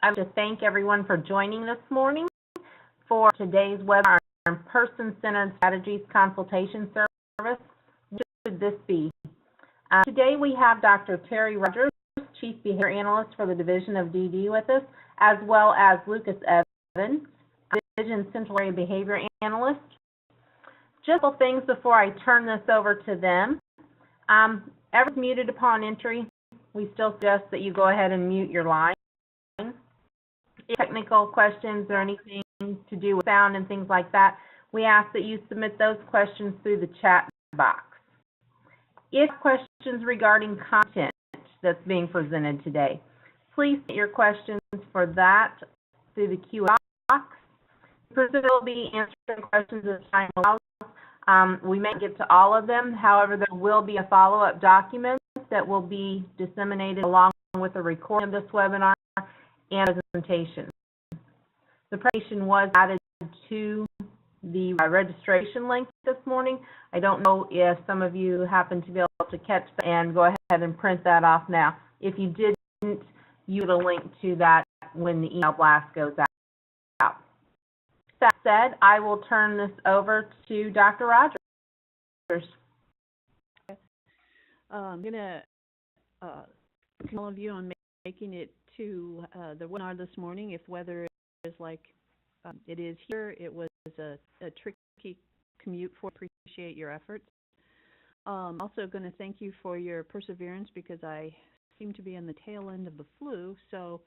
I want to thank everyone for joining this morning for today's webinar on Person Centered Strategies Consultation Service. What should this be? Today we have Dr. Terri Rodgers, Chief Behavior Analyst for the Division of DD with us, as well as Lucas Evans, Division Central Area Behavior Analyst. Just a couple things before I turn this over to them. Everyone's muted upon entry. We still suggest that you go ahead and mute your line. If technical questions or anything to do with sound and things like that, we ask that you submit those questions through the chat box. If questions regarding content that's being presented today, please submit your questions for that through the Q&A box. The presenter will be answering questions as time allows. We may get to all of them. However, there will be a follow-up document that will be disseminated along with a recording of this webinar and presentation. The presentation was added to the registration link this morning. I don't know if some of you happen to be able to catch that and go ahead and print that off now. If you didn't, you will link to that when the email blast goes out. That said, I will turn this over to Dr. Rodgers. I'm going to thank all of you on making it to the webinar this morning. If weather is like it is here, it was a tricky commute. Appreciate your efforts. Also going to thank you for your perseverance because I seem to be on the tail end of the flu, so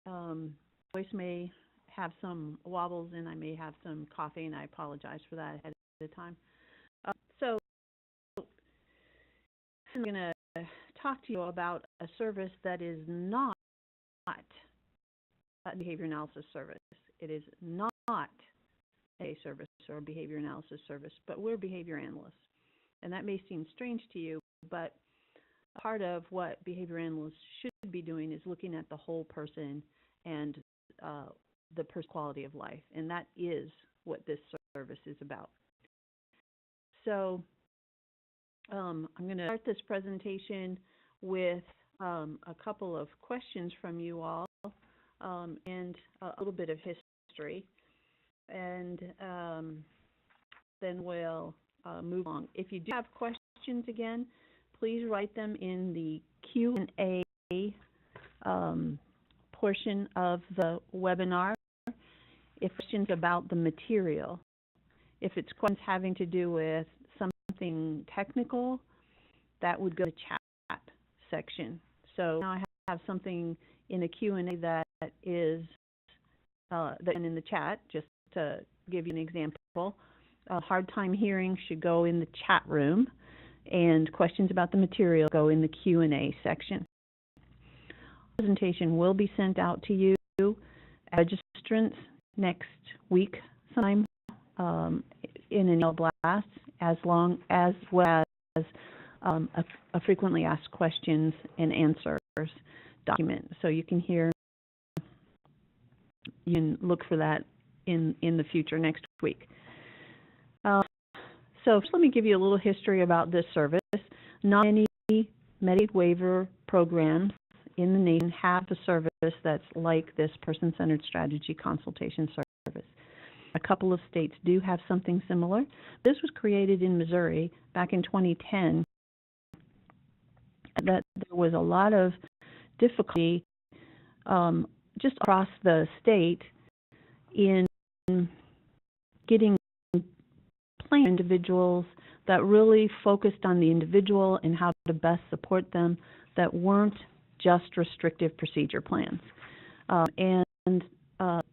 voice may have some wobbles and I may have some coughing, and I apologize for that ahead of time. So I'm going to talk to you about a service that is not a behavior analysis service. It is not a service or a behavior analysis service, but we're behavior analysts. And that may seem strange to you, but part of what behavior analysts should be doing is looking at the whole person and the person's quality of life. And that is what this service is about. So I'm going to start this presentation with a couple of questions from you all and a little bit of history. And then we'll move along. If you do have questions again, please write them in the Q&A portion of the webinar. If questions about the material, if it's questions having to do with something technical, that would go to the chat section. So now I have something in the Q&A that is in the chat, just to give you an example. Hard time hearing should go in the chat room, and questions about the material go in the Q&A section. The presentation will be sent out to you as registrants next week sometime in an email blast, as well as a frequently asked questions and answers document. So you can look for that in the future next week. So let me give you a little history about this service. Not many Medicaid waiver programs in the nation have a service that's like this Person Centered Strategy Consultation Service. A couple of states do have something similar. This was created in Missouri back in 2010. That there was a lot of difficulty just across the state in getting plan individuals that really focused on the individual and how to best support them, that weren't just restrictive procedure plans. And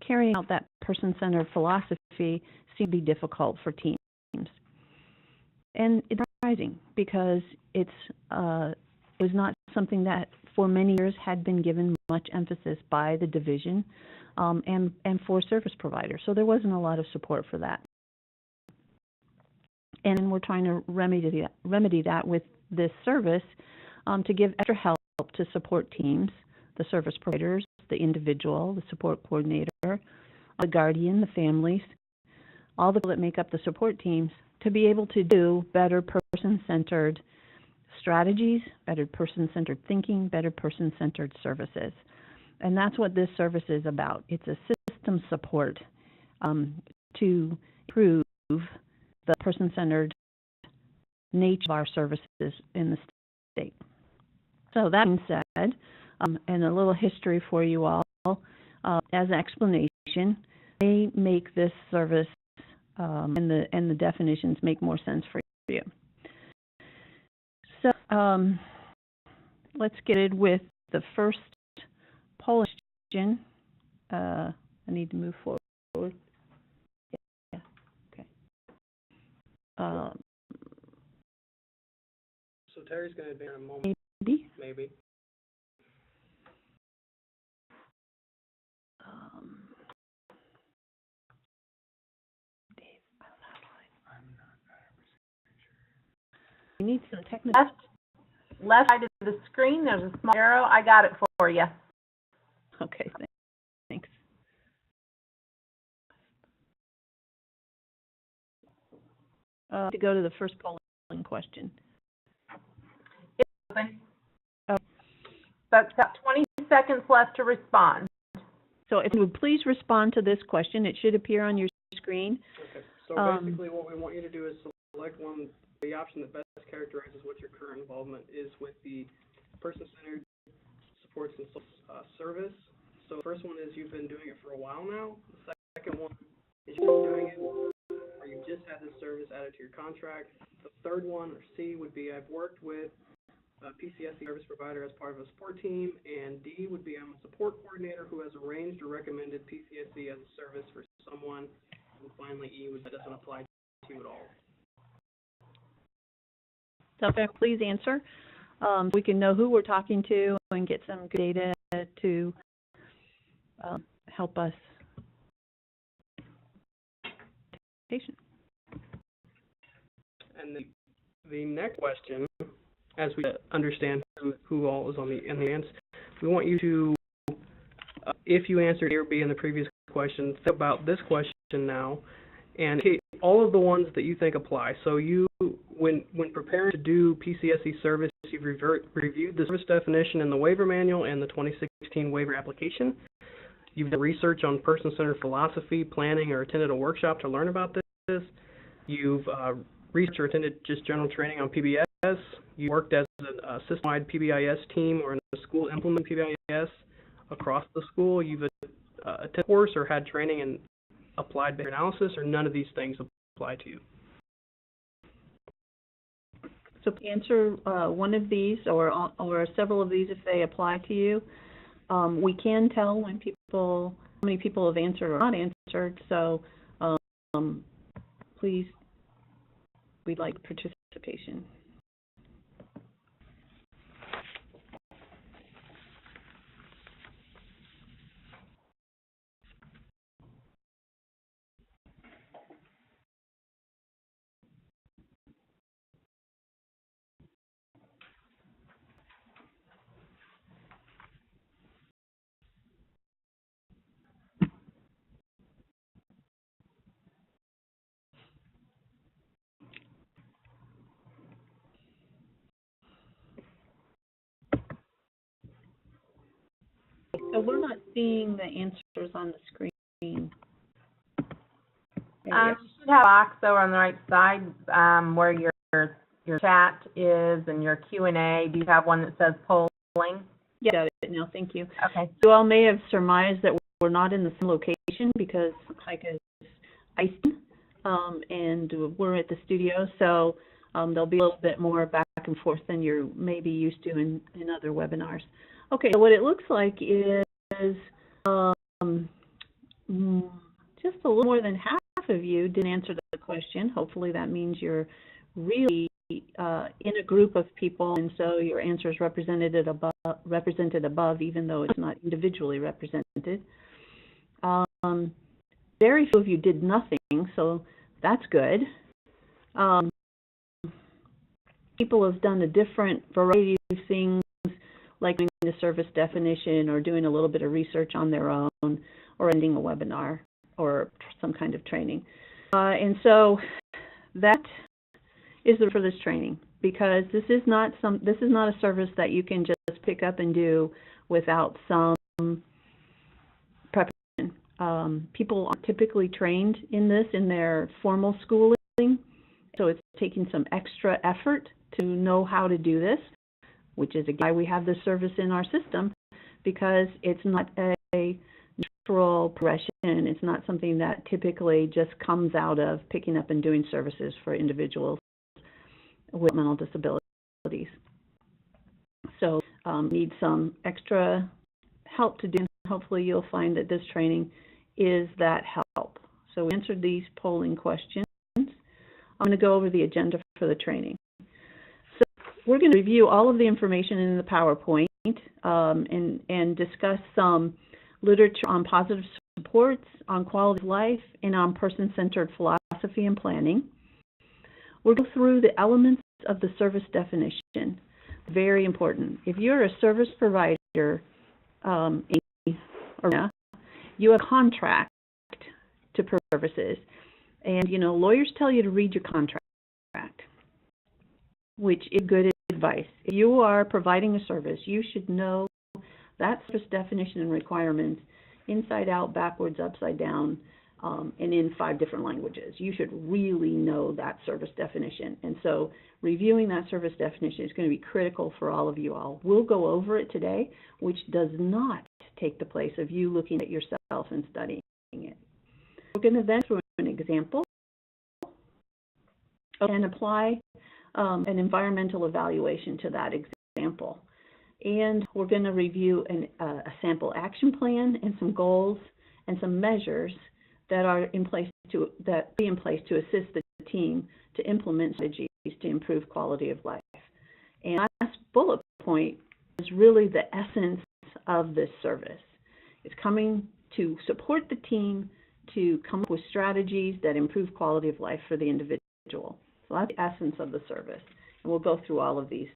carrying out that person-centered philosophy seemed to be difficult for teams. And it's surprising because it was not something that for many years had been given much emphasis by the division and for service providers. So there wasn't a lot of support for that. And we're trying to remedy that with this service to give extra help to support teams, the service providers, the individual, the support coordinator, the guardian, the families, all the people that make up the support teams, to be able to do better person-centered strategies, better person-centered thinking, better person-centered services. And that's what this service is about. It's a system support to improve the person-centered nature of our services in the state. So that being said, and a little history for you all, as an explanation, they make this service and the definitions make more sense for you. So let's get it with the first polling question. I need to move forward. Yeah. Okay. So Terry's going to advance in a moment. Maybe. Dave, I'm not 100% sure. We need some technical. Left side of the screen, there's a small arrow. I got it for you. Okay, thanks. To go to the first polling question. It's open. That's got 20 seconds left to respond. So if you would please respond to this question, it should appear on your screen. Okay. So basically what we want you to do is select the option that best characterizes what your current involvement is with the person-centered supports and service. So the first one is you've been doing it for a while now. The second one is you've been doing it or you just had this service added to your contract. The third one, or C, would be I've worked with a PCSE service provider as part of a support team, and D would be I'm a support coordinator who has arranged or recommended PCSE as a service for someone. And finally, E would that doesn't apply to you at all. So please answer. So we can know who we're talking to and get some good data to help us. And the next question, as we understand who all is on the answer, we want you to, if you answered A or B in the previous question, think about this question now, and all of the ones that you think apply. So you, when preparing to do PCSE service, you've reviewed the service definition in the waiver manual and the 2016 waiver application. You've done research on person-centered philosophy, planning, or attended a workshop to learn about this. You've researched or attended just general training on PBS. You worked as a system-wide PBIS team or in a school implementing PBIS across the school. You've attended a course or had training in applied behavior analysis, or none of these things apply to you. So answer one of these or several of these if they apply to you. We can tell when how many people have answered or not answered. So please, we'd like participation. So we're not seeing the answers on the screen. You should have a box over on the right side where your chat is and your Q&A. Do you have one that says polling? Yeah, got it now. Thank you. Okay. You all may have surmised that we're not in the same location because Heike is icing, and we're at the studio, so there'll be a little bit more back and forth than you're maybe used to in other webinars. Okay, so what it looks like is just a little more than half of you didn't answer the question. Hopefully that means you're really in a group of people, and so your answer is represented above, even though it's not individually represented. Very few of you did nothing, so that's good. People have done a different variety of things, like doing the service definition or doing a little bit of research on their own or ending a webinar or some kind of training. And so that is for this training, because this is not a service that you can just pick up and do without some preparation. People aren't typically trained in this in their formal schooling, so it's taking some extra effort to know how to do this, which is why we have this service in our system, because it's not a natural progression. It's not something that typically just comes out of picking up and doing services for individuals with mental disabilities. So need some extra help to do, and hopefully you'll find that this training is that help. So we answered these polling questions. I'm going to go over the agenda for the training. So we're going to review all of the information in the PowerPoint and discuss some literature on positive supports, on quality of life, and on person-centered philosophy and planning. We'll go through the elements of the service definition. Very important. If you're a service provider, you have a contract to services, and lawyers tell you to read your contract, which is good advice. If you are providing a service, you should know that service definition and requirements inside out, backwards, upside down, and in 5 different languages. You should really know that service definition. And so reviewing that service definition is going to be critical for all of you all. We'll go over it today, which does not take the place of you looking at yourself and studying it. We're going to then through an example and apply an environmental evaluation to that example. And we're going to review a sample action plan and some goals and some measures that are in place to assist the team to implement strategies to improve quality of life. And last bullet point is really the essence of this service. It's coming to support the team to come up with strategies that improve quality of life for the individual. So that's the essence of the service. And we'll go through all of these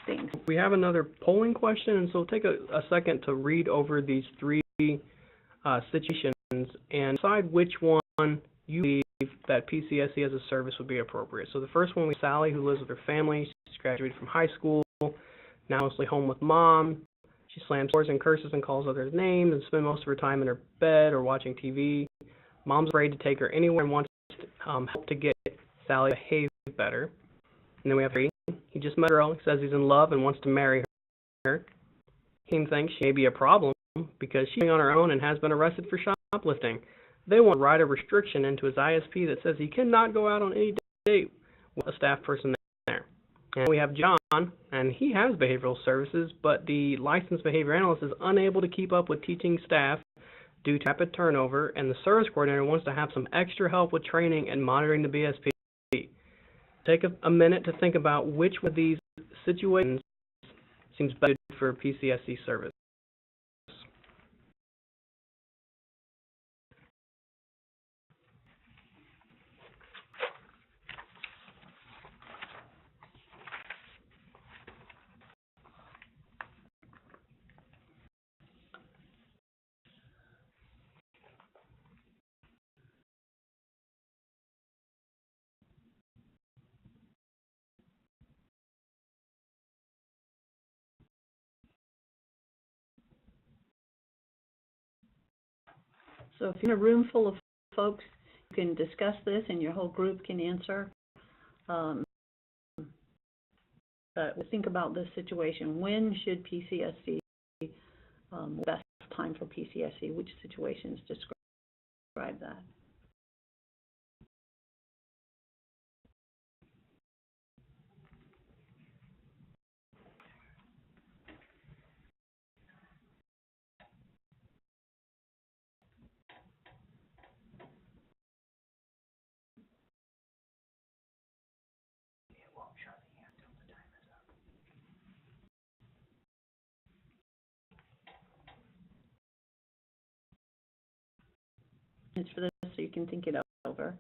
things. We have another polling question, and so take a second to read over these 3 situations and decide which one you believe that PCSE as a service would be appropriate. So the first one, we Sally, who lives with her family. She's graduated from high school, now mostly home with mom. She slams doors and curses and calls others names and spends most of her time in her bed or watching TV. Mom's afraid to take her anywhere and wants help to get Sally to behave better. And then we have Harry. He just met a girl, says he's in love and wants to marry her. He thinks she may be a problem because she's on her own and has been arrested for shoplifting. They want to write a restriction into his ISP that says he cannot go out on any date with a staff person there. And we have John, and he has behavioral services, but the licensed behavior analyst is unable to keep up with teaching staff due to rapid turnover, and the service coordinator wants to have some extra help with training and monitoring the BSP. Take a minute to think about which of these situations seems better for PCSE service. So if you're in a room full of folks, you can discuss this and your whole group can answer. But think about this situation. When should PCSE, best time for PCSE? Which situations describe that? It's for this so you can think it over.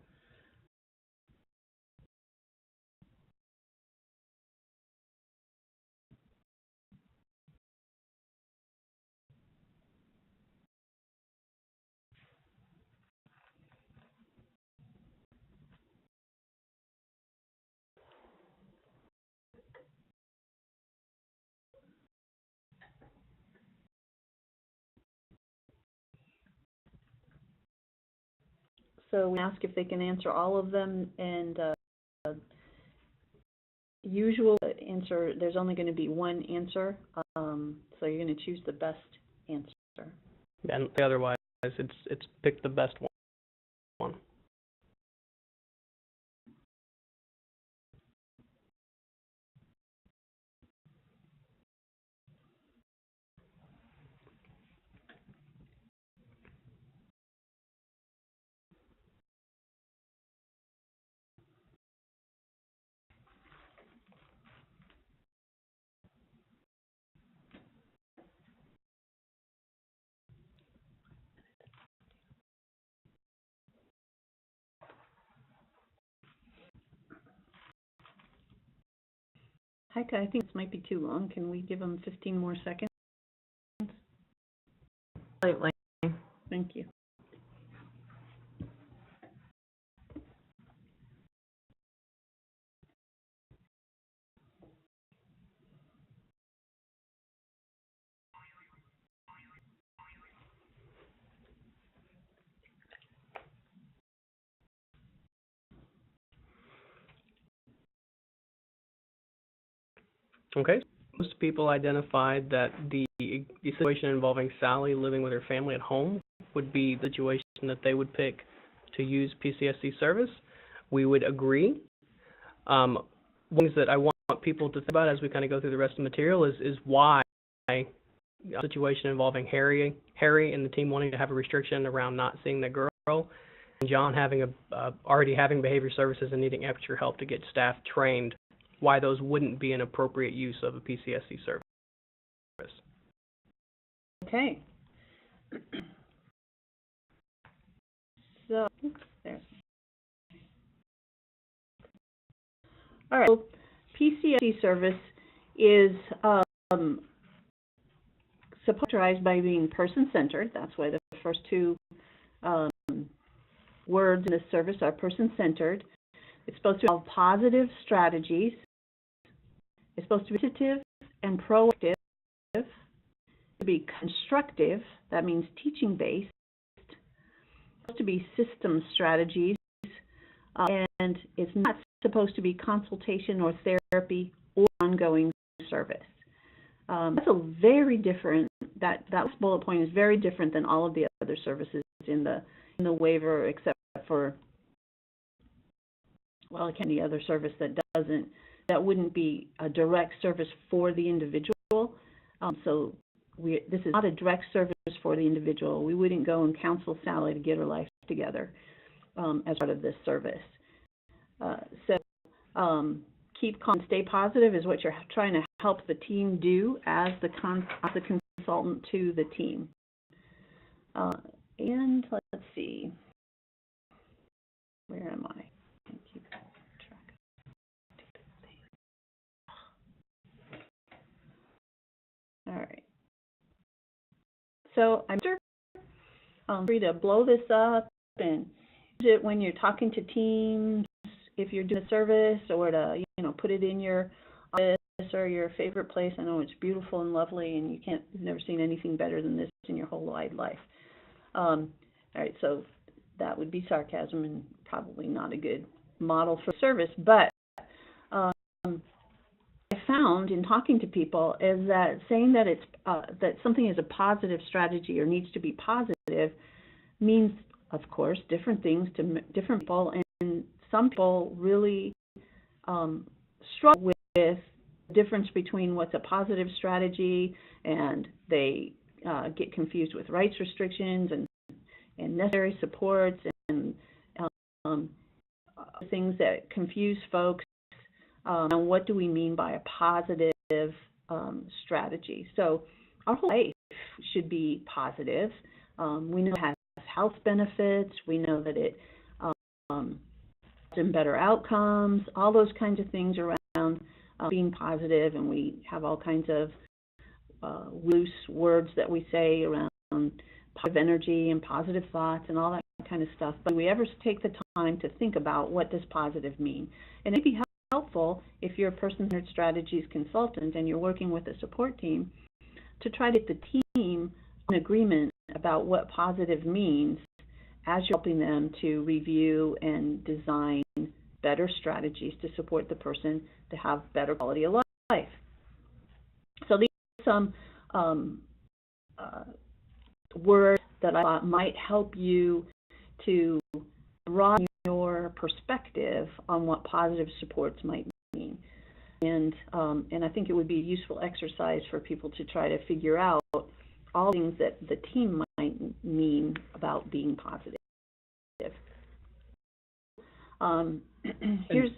So we ask if they can answer all of them, and usual answer, there's only going to be one answer, so you're going to choose the best answer. And otherwise, it's pick the best one. Heike, I think this might be too long. Can we give them 15 more seconds? Absolutely. Thank you. Okay. Most people identified that the situation involving Sally living with her family at home would be the situation that they would pick to use PCSC service. We would agree. Things that I want people to think about as we kind of go through the rest of the material is why a situation involving Harry and the team wanting to have a restriction around not seeing the girl, and John having already having behavior services and needing extra help to get staff trained, why those wouldn't be an appropriate use of a PCSC service. Okay. So, there. All right. So, PCSC service is characterized by being person-centered. That's why the first two words in this service are person-centered. It's supposed to involve positive strategies. It's supposed to be positive and proactive. It's to be constructive. That means teaching-based. It's supposed to be system strategies. And it's not supposed to be consultation or therapy or ongoing service. That's a very different, that bullet point is very different than all of the other services in the waiver, except for, well, any other service that wouldn't be a direct service for the individual. So this is not a direct service for the individual. We wouldn't go and counsel Sally to get her life together as part of this service. Keep calm, stay positive is what you're trying to help the team do as the consultant to the team. And let's see, where am I? Keep track. All right. So I'm free to blow this up and use it when you're talking to teams, if you're doing a service, or to put it in your office or your favorite place. I know it's beautiful and lovely, and you've never seen anything better than this in your whole wide life. All right, so that would be sarcasm and probably not a good model for service. But I found in talking to people is that saying that it's that something is a positive strategy or needs to be positive means, of course, different things to different people, and some people really struggle with the difference between what's a positive strategy, and they get confused with rights restrictions and necessary supports and things that confuse folks. And what do we mean by a positive strategy? So our whole life should be positive. We know it has health benefits. We know that it and better outcomes, all those kinds of things around being positive, and we have all kinds of loose words that we say around positive energy and positive thoughts and all that kind of stuff. But do we ever take the time to think about what does positive mean? And it'd be helpful if you're a Person-Centered Strategies consultant and you're working with a support team to try to get the team in agreement about what positive means, as you're helping them to review and design better strategies to support the person to have better quality of life. So these are some words that I thought might help you to broaden your perspective on what positive supports might mean. And I think it would be a useful exercise for people to try to figure out all things that the team might mean about being positive. Here's.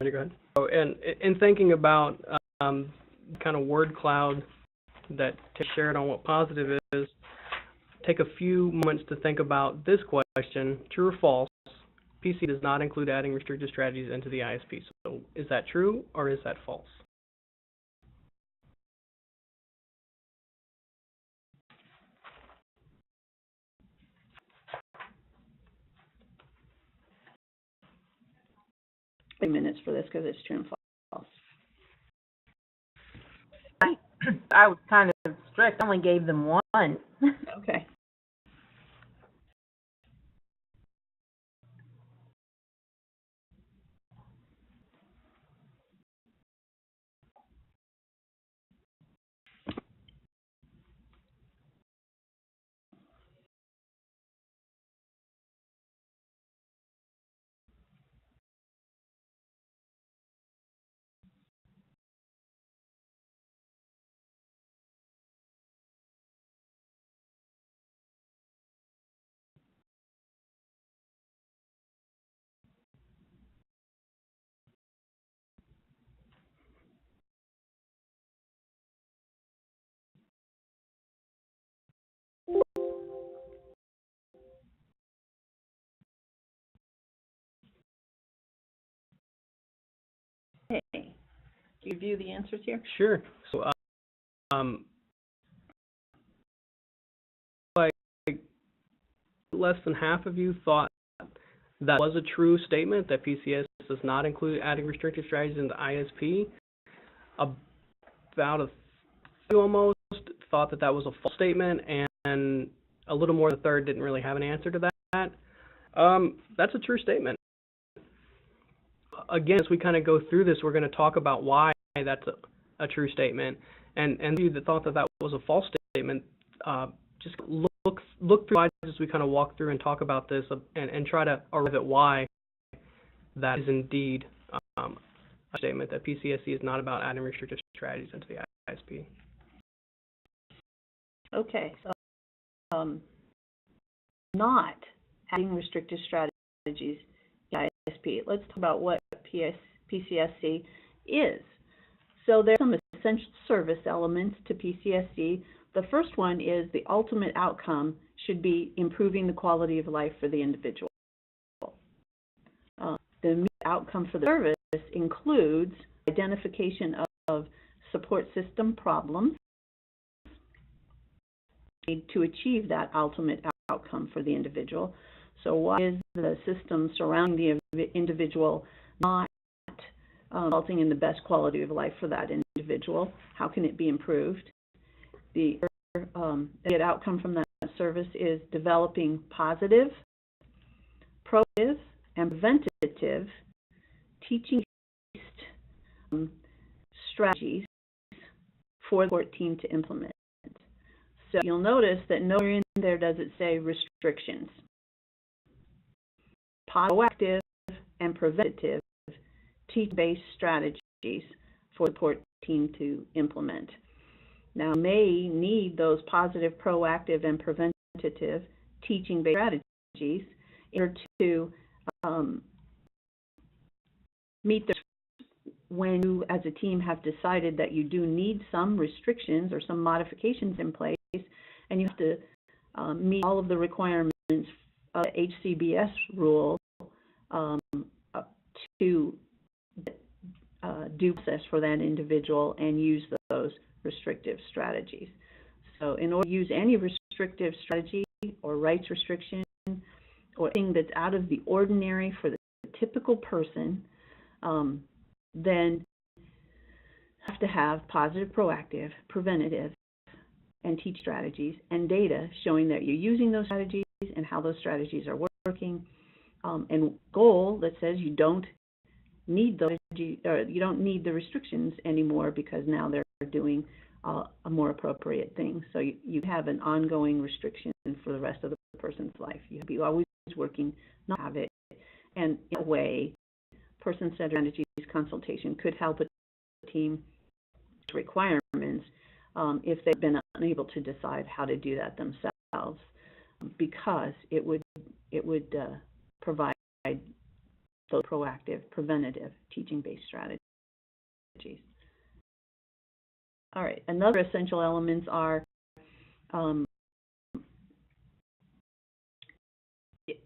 Go ahead. Oh, and in thinking about kind of word cloud that Terri shared on what positive is, take a few moments to think about this question: true or false? PC does not include adding restrictive strategies into the ISP. So is that true or is that false? Minutes for this because it's true and false. I was kind of strict. I only gave them one. Okay. Okay. Do you review the answers here? Sure. So, like less than half of you thought that was a true statement, that PCS does not include adding restrictive strategies in the ISP. About a third almost thought that that was a false statement, and a little more than a third didn't really have an answer to that. That's a true statement. Again, as we kind of go through this, we're going to talk about why that's a true statement. And you that thought that that was a false statement, just look through slides as we kind of walk through and talk about this, and try to arrive at why that is indeed a statement, that PCSC is not about adding restrictive strategies into the ISP. Okay, so not adding restrictive strategies to ISP. Let's talk about what PCSC is. So there are some essential service elements to PCSC. The first one is the ultimate outcome should be improving the quality of life for the individual. The immediate outcome for the service includes identification of support system problems to achieve that ultimate outcome for the individual. So why is the system surrounding the individual not resulting in the best quality of life for that individual? How can it be improved? The outcome from that service is developing positive, proactive, and preventative teaching-based strategies for the support team to implement. So you'll notice that nowhere in there does it say restrictions. Proactive and preventative teaching-based strategies for the support team to implement. Now, you may need those positive, proactive, and preventative teaching-based strategies in order to meet the when you, as a team, have decided that you do need some restrictions or some modifications in place, and you have to meet all of the requirements of the HCBS rule to do process for that individual and use those restrictive strategies. So in order to use any restrictive strategy or rights restriction or anything that's out of the ordinary for the typical person, then you have to have positive, proactive, preventative, and teach strategies and data showing that you're using those strategies and how those strategies are working, and goal that says you don't need the restrictions anymore because now they're doing a more appropriate thing. So you have an ongoing restriction for the rest of the person's life. You have to be always working not to have it. And in a way, Person-Centered Strategies Consultation could help a team requirements if they've been unable to decide how to do that themselves, because it would provide those proactive, preventative, teaching-based strategies. All right, another essential elements are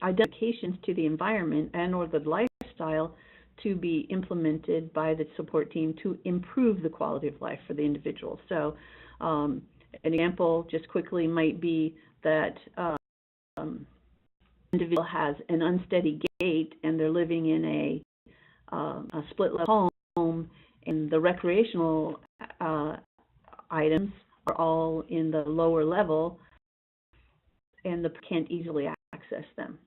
identifications to the environment and or the lifestyle to be implemented by the support team to improve the quality of life for the individual. So an example just quickly might be that individual has an unsteady gait and they're living in a split level home, and the recreational items are all in the lower level and can't easily access them.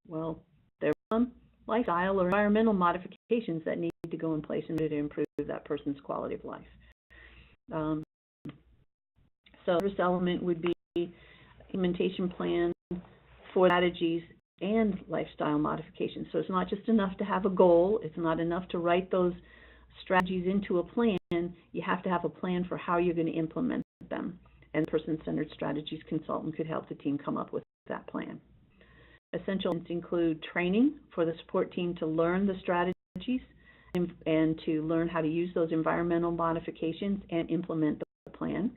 Well, there are some lifestyle or environmental modifications that need to go in place in order to improve that person's quality of life. So the first element would be implementation plan for strategies and lifestyle modifications. So it's not just enough to have a goal. It's not enough to write those strategies into a plan. You have to have a plan for how you're going to implement them. And the Person-Centered Strategies Consultant could help the team come up with that plan. Essential include training for the support team to learn the strategies and to learn how to use those environmental modifications and implement the plan.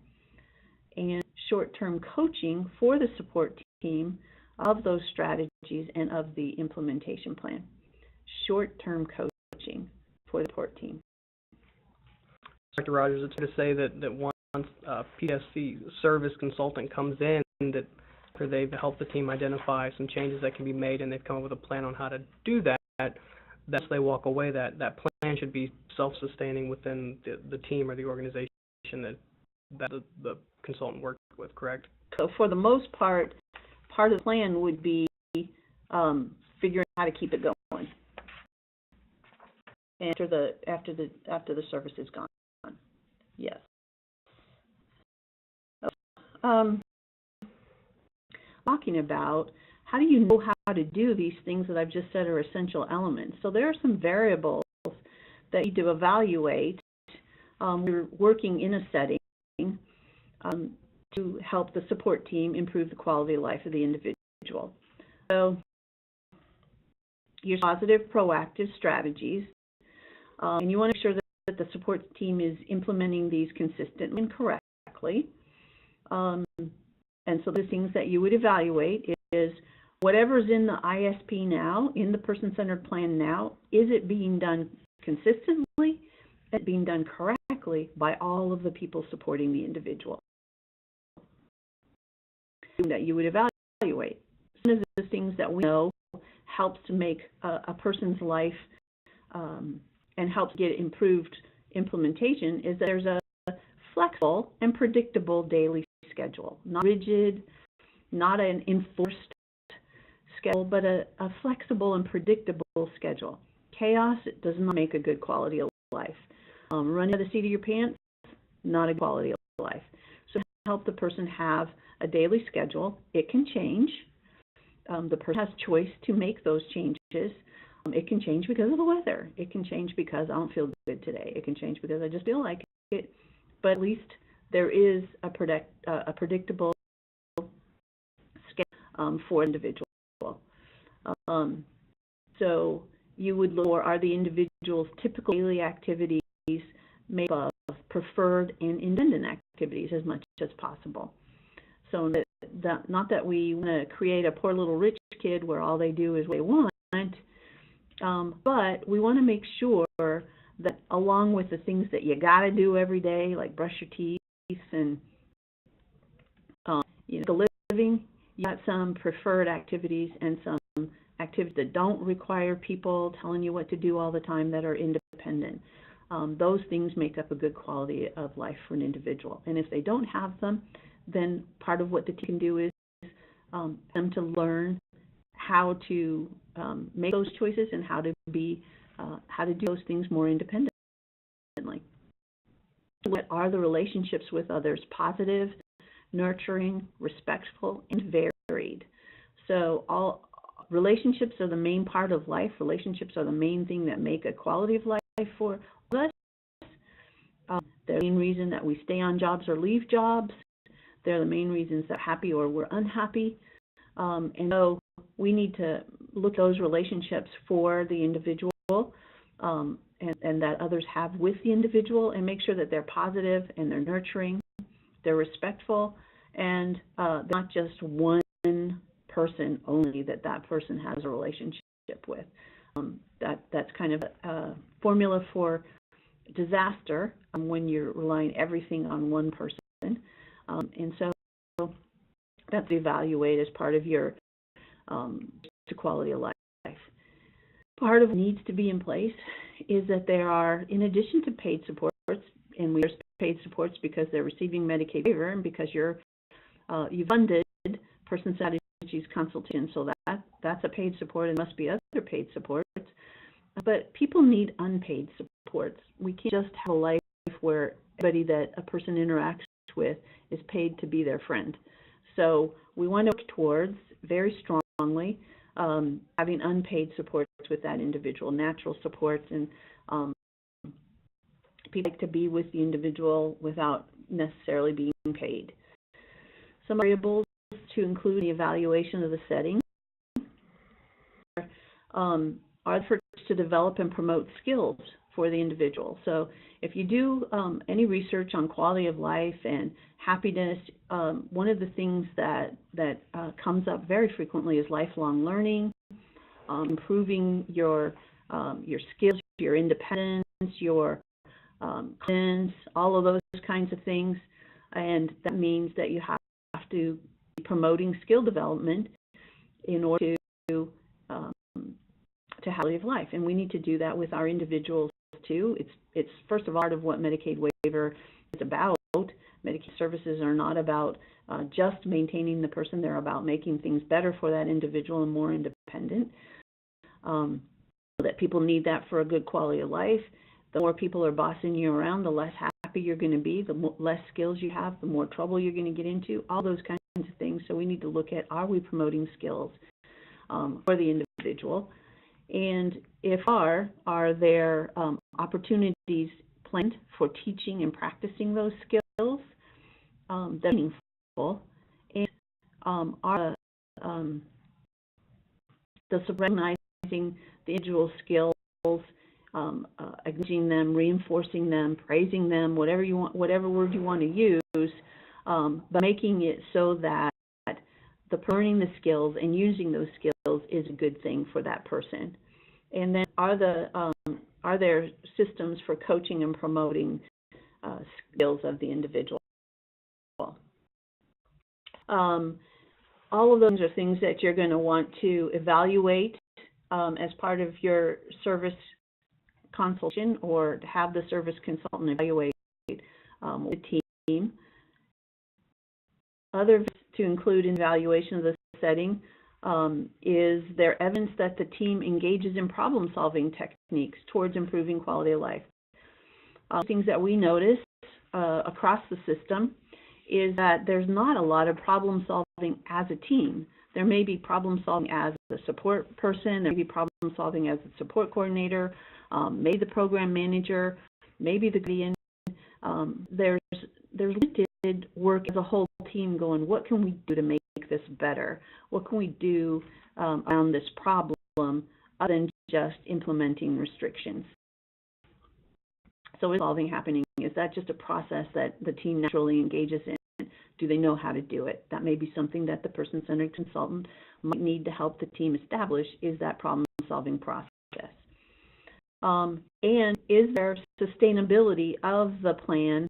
And short-term coaching for the support team of those strategies and of the implementation plan. Short-term coaching for the support team. Dr. Rodgers, it's fair to say that once a PSC service consultant comes in, that after they've helped the team identify some changes that can be made and they've come up with a plan on how to do that, as they walk away, that plan should be self-sustaining within the team or the organization that the consultant worked with, correct? So for the most part of the plan would be figuring out how to keep it going after the service is gone. Yes. Talking about how do you know how to do these things that I've just said are essential elements. So there are some variables that you need to evaluate. We're working in a setting to help the support team improve the quality of life of the individual. So your positive, proactive strategies, and you want to make sure that the support team is implementing these consistently and correctly. And so the things that you would evaluate is whatever's in the ISP now, in the person-centered plan now, is it being done consistently? Is it being done correctly by all of the people supporting the individual? That you would evaluate. One of the things that we know helps to make a person's life and helps get improved implementation is that there's a flexible and predictable daily schedule, not rigid, not an enforced schedule, but a flexible and predictable schedule. Chaos does not make a good quality of life. Running out of the seat of your pants, not a quality of life. So help the person have a daily schedule. It can change. The person has choice to make those changes. It can change because of the weather. It can change because I don't feel good today. It can change because I just feel like it. But at least there is a predictable schedule for individual. So you would look for, are the individual's typical daily activities made up of preferred and independent activities as much as possible. So that not that we want to create a poor little rich kid where all they do is what they want, but we want to make sure that along with the things that you got to do every day, like brush your teeth and the living, you got some preferred activities and some activities that don't require people telling you what to do all the time that are independent. Those things make up a good quality of life for an individual. And if they don't have them, then part of what the team can do is them to learn how to make those choices and how to do those things more independently. What are the relationships with others? Positive, nurturing, respectful, and varied. So all relationships are the main part of life. Relationships are the main thing that make a quality of life for us. They're the main reason that we stay on jobs or leave jobs. They're the main reasons that we're happy or we're unhappy. And so we need to look at those relationships for the individual and that others have with the individual, and make sure that they're positive and they're nurturing, they're respectful, and they're not just one person only that person has a relationship with. That's kind of a formula for disaster when you're relying everything on one person. And so that's evaluate as part of your quality of life. Part of what needs to be in place is that there are, in addition to paid supports, and we are paid supports because they're receiving Medicaid waiver and because you've funded Person Centered Strategies Consultation, so that's a paid support, and must be other paid supports. But people need unpaid supports. We can't just have a life where everybody that a person interacts with is paid to be their friend. So we want to work towards, very strongly, having unpaid supports with that individual, natural supports, and people like to be with the individual without necessarily being paid. Some variables to include the evaluation of the setting are efforts to develop and promote skills for the individual. So if you do any research on quality of life and happiness, one of the things that comes up very frequently is lifelong learning, improving your skills, your independence, your confidence, all of those kinds of things. And that means that you have to be promoting skill development in order to have quality of life. And we need to do that with our individuals too. It's first of all part of what Medicaid waiver is about. Medicaid services are not about just maintaining the person. They're about making things better for that individual and more independent. That people need that for a good quality of life. The more people are bossing you around, the less happy you're going to be, the less skills you have, the more trouble you're going to get into, all those kinds of things. So we need to look at, are we promoting skills for the individual? And if are there opportunities planned for teaching and practicing those skills that are meaningful? And are recognizing the individual skills, acknowledging them, reinforcing them, praising them, whatever you want, whatever word you want to use, but making it so that the learning the skills and using those skills is a good thing for that person. And then are there systems for coaching and promoting skills of the individual? All of those are things that you're going to want to evaluate as part of your service consultation, or to have the service consultant evaluate with the team. Other to include in evaluation of the setting is there evidence that the team engages in problem-solving techniques towards improving quality of life. Things that we notice across the system is that there's not a lot of problem-solving as a team. There may be problem-solving as a support person, there may be problem-solving as a support coordinator, maybe the program manager, maybe the guardian. There's limited work as a whole team going, what can we do to make this better? What can we do around this problem other than just implementing restrictions? So is solving happening? Is that just a process that the team naturally engages in? Do they know how to do it? That may be something that the person-centered consultant might need to help the team establish, is that problem-solving process. And is there sustainability of the plan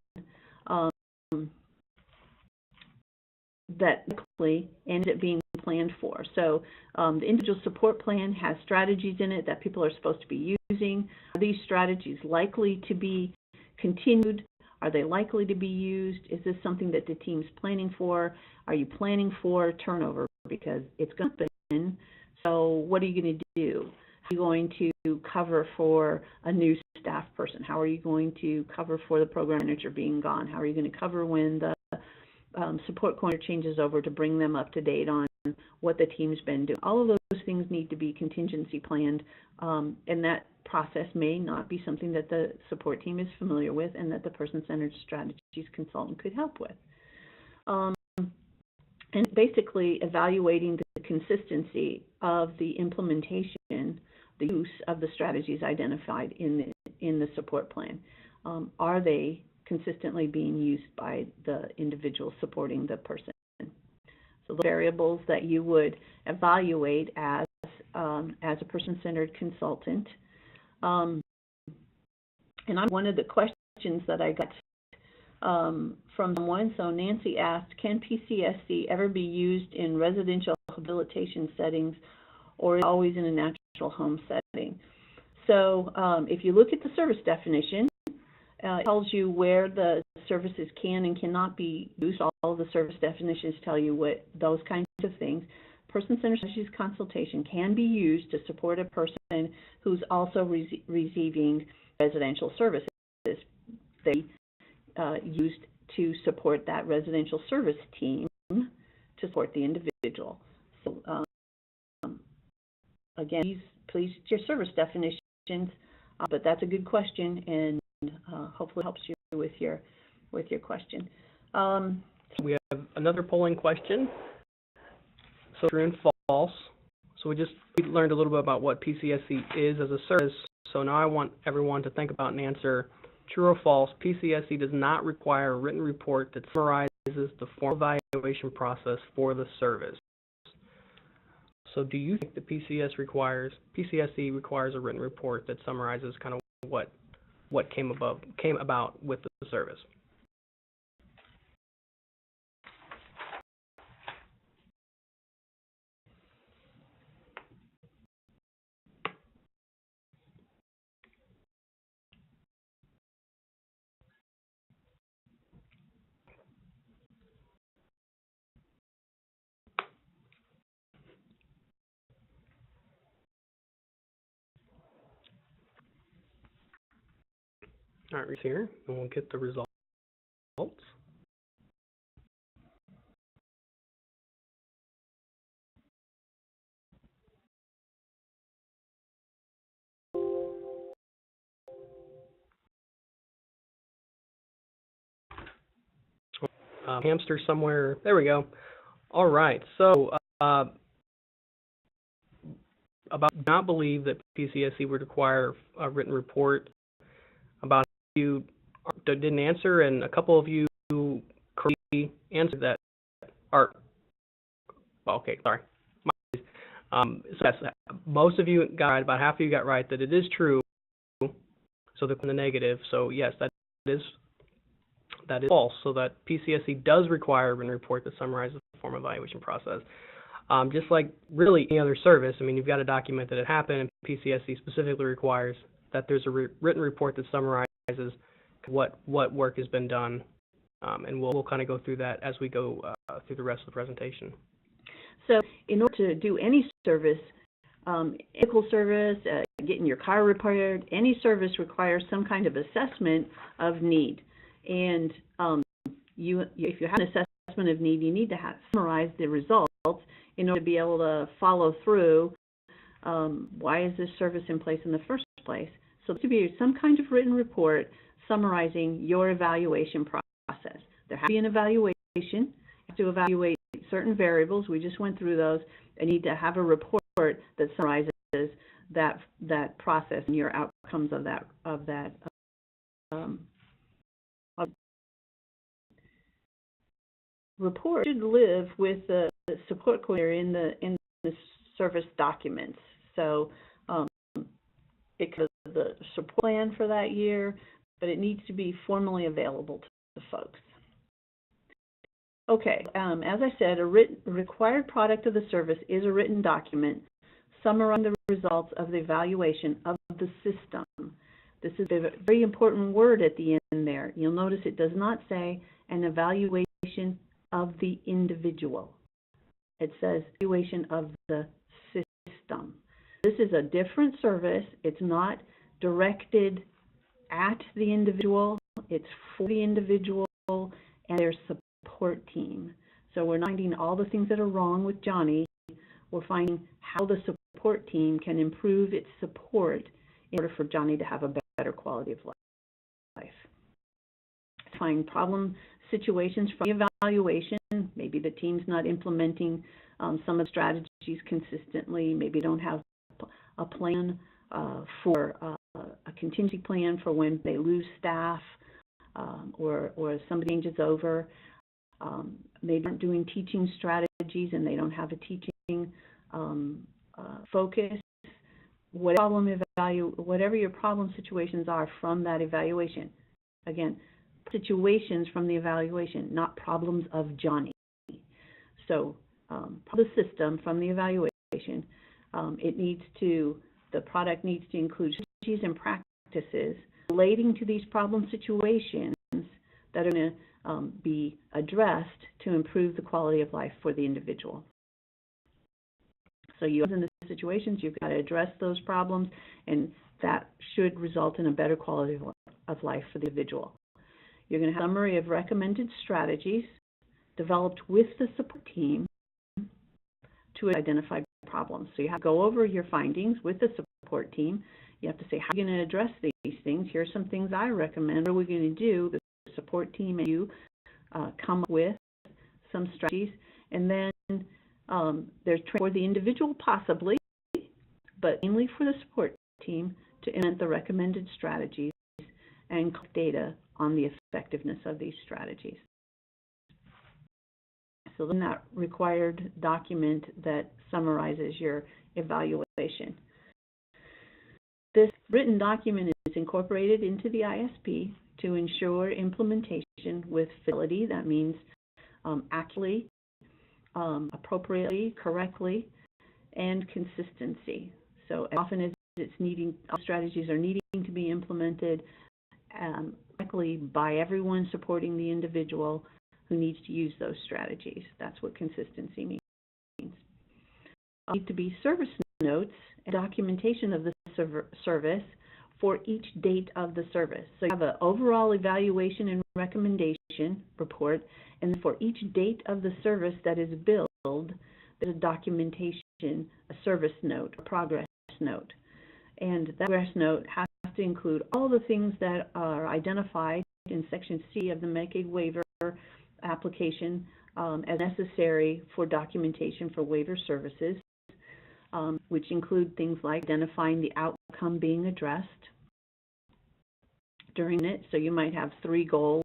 that likely, and is it being planned for? So the individual support plan has strategies in it that people are supposed to be using. Are these strategies likely to be continued? Are they likely to be used? Is this something that the team's planning for? Are you planning for turnover? because it's going to happen. So what are you going to do? How are you going to cover for a new staff person? How are you going to cover for the program manager being gone? How are you going to cover when the support coordinator changes over to bring them up to date on what the team's been doing? All of those things need to be contingency planned, and that process may not be something that the support team is familiar with and that the Person Centered Strategies consultant could help with. And basically evaluating the consistency of the implementation, the use of the strategies identified in the support plan. Are they consistently being used by the individual supporting the person? So the variables that you would evaluate as a person-centered consultant. And one of the questions that I got from someone, so Nancy asked, can PCSC ever be used in residential rehabilitation settings, or is it always in a natural home setting? So if you look at the service definition, it tells you where the services can and cannot be used. All of the service definitions tell you what those kinds of things. Person-centered strategies consultation can be used to support a person who's also receiving residential services. They used to support that residential service team to support the individual. So again, please use your service definitions, but that's a good question, and hopefully helps you with your question. We have another polling question. So true and false. So we learned a little bit about what PCSC is as a service. So now I want everyone to think about and answer true or false. PCSC does not require a written report that summarizes the formal evaluation process for the service. So do you think the PCSC requires a written report that summarizes kind of what came about with the service? All right, here, and we'll get the results. Hamster somewhere. There we go. All right. So, about not believe that PCSC would require a written report. About you didn't answer, and a couple of you correctly answered that. Okay, sorry. So yes, most of you got right. About half of you got right that it is true. So they're in the negative. So yes, that is false. So that PCSC does require a written report that summarizes the formal evaluation process. Just like really any other service, I mean, you've got to document that it happened, and PCSC specifically requires that there's a written report that summarizes what work has been done, and we'll kind of go through that as we go through the rest of the presentation. So in order to do any service, medical service, getting your car repaired, any service requires some kind of assessment of need. And if you have an assessment of need, you need to summarize the results in order to be able to follow through. Why is this service in place in the first place? So there has to be some kind of written report summarizing your evaluation process. There has to be an evaluation. You have to evaluate certain variables. We just went through those. And you need to have a report that summarizes that process and your outcomes of that report should live with the support coordinator in the service documents. So it could be the support plan for that year, but it needs to be formally available to the folks. Okay, as I said, a required product of the service is a written document summarizing the results of the evaluation of the system. This is a very important word at the end there. You'll notice it does not say an evaluation of the individual. It says evaluation of the system. This is a different service. It's not directed at the individual. It's for the individual and their support team. So we're not finding all the things that are wrong with Johnny. We're finding how the support team can improve its support in order for Johnny to have a better quality of life. Find problem situations from the evaluation. Maybe the team's not implementing some of the strategies consistently. Maybe don't have a plan for a contingency plan for when they lose staff or somebody changes over. Maybe aren't doing teaching strategies and they don't have a teaching focus. Whatever your problem situations are from that evaluation. Again, situations from the evaluation, not problems of Johnny. So the system from the evaluation, the product needs to include strategies and practices relating to these problem situations that are going to be addressed to improve the quality of life for the individual. So in the situations, you've got to address those problems, and that should result in a better quality of life for the individual. You're going to have a summary of recommended strategies developed with the support team to identify problems. So you have to go over your findings with the support team. You have to say, how are you going to address these things? Here's some things I recommend. What are we going to do? The support team and you come up with some strategies. And then there's training for the individual possibly, but mainly for the support team to implement the recommended strategies and collect data on the effectiveness of these strategies. So then that required document that summarizes your evaluation. This written document is incorporated into the ISP to ensure implementation with fidelity. That means accurately, appropriately, correctly, and consistency. So as often as strategies are needing to be implemented correctly by everyone supporting the individual who needs to use those strategies. That's what consistency means. Need to be service notes and documentation of the service for each date of the service. So you have an overall evaluation and recommendation report, and for each date of the service that is billed, there's a documentation, a service note, a progress note. And that progress note has to include all the things that are identified in Section C of the Medicaid waiver application as necessary for documentation for waiver services, which include things like identifying the outcome being addressed during it. So you might have 3 goals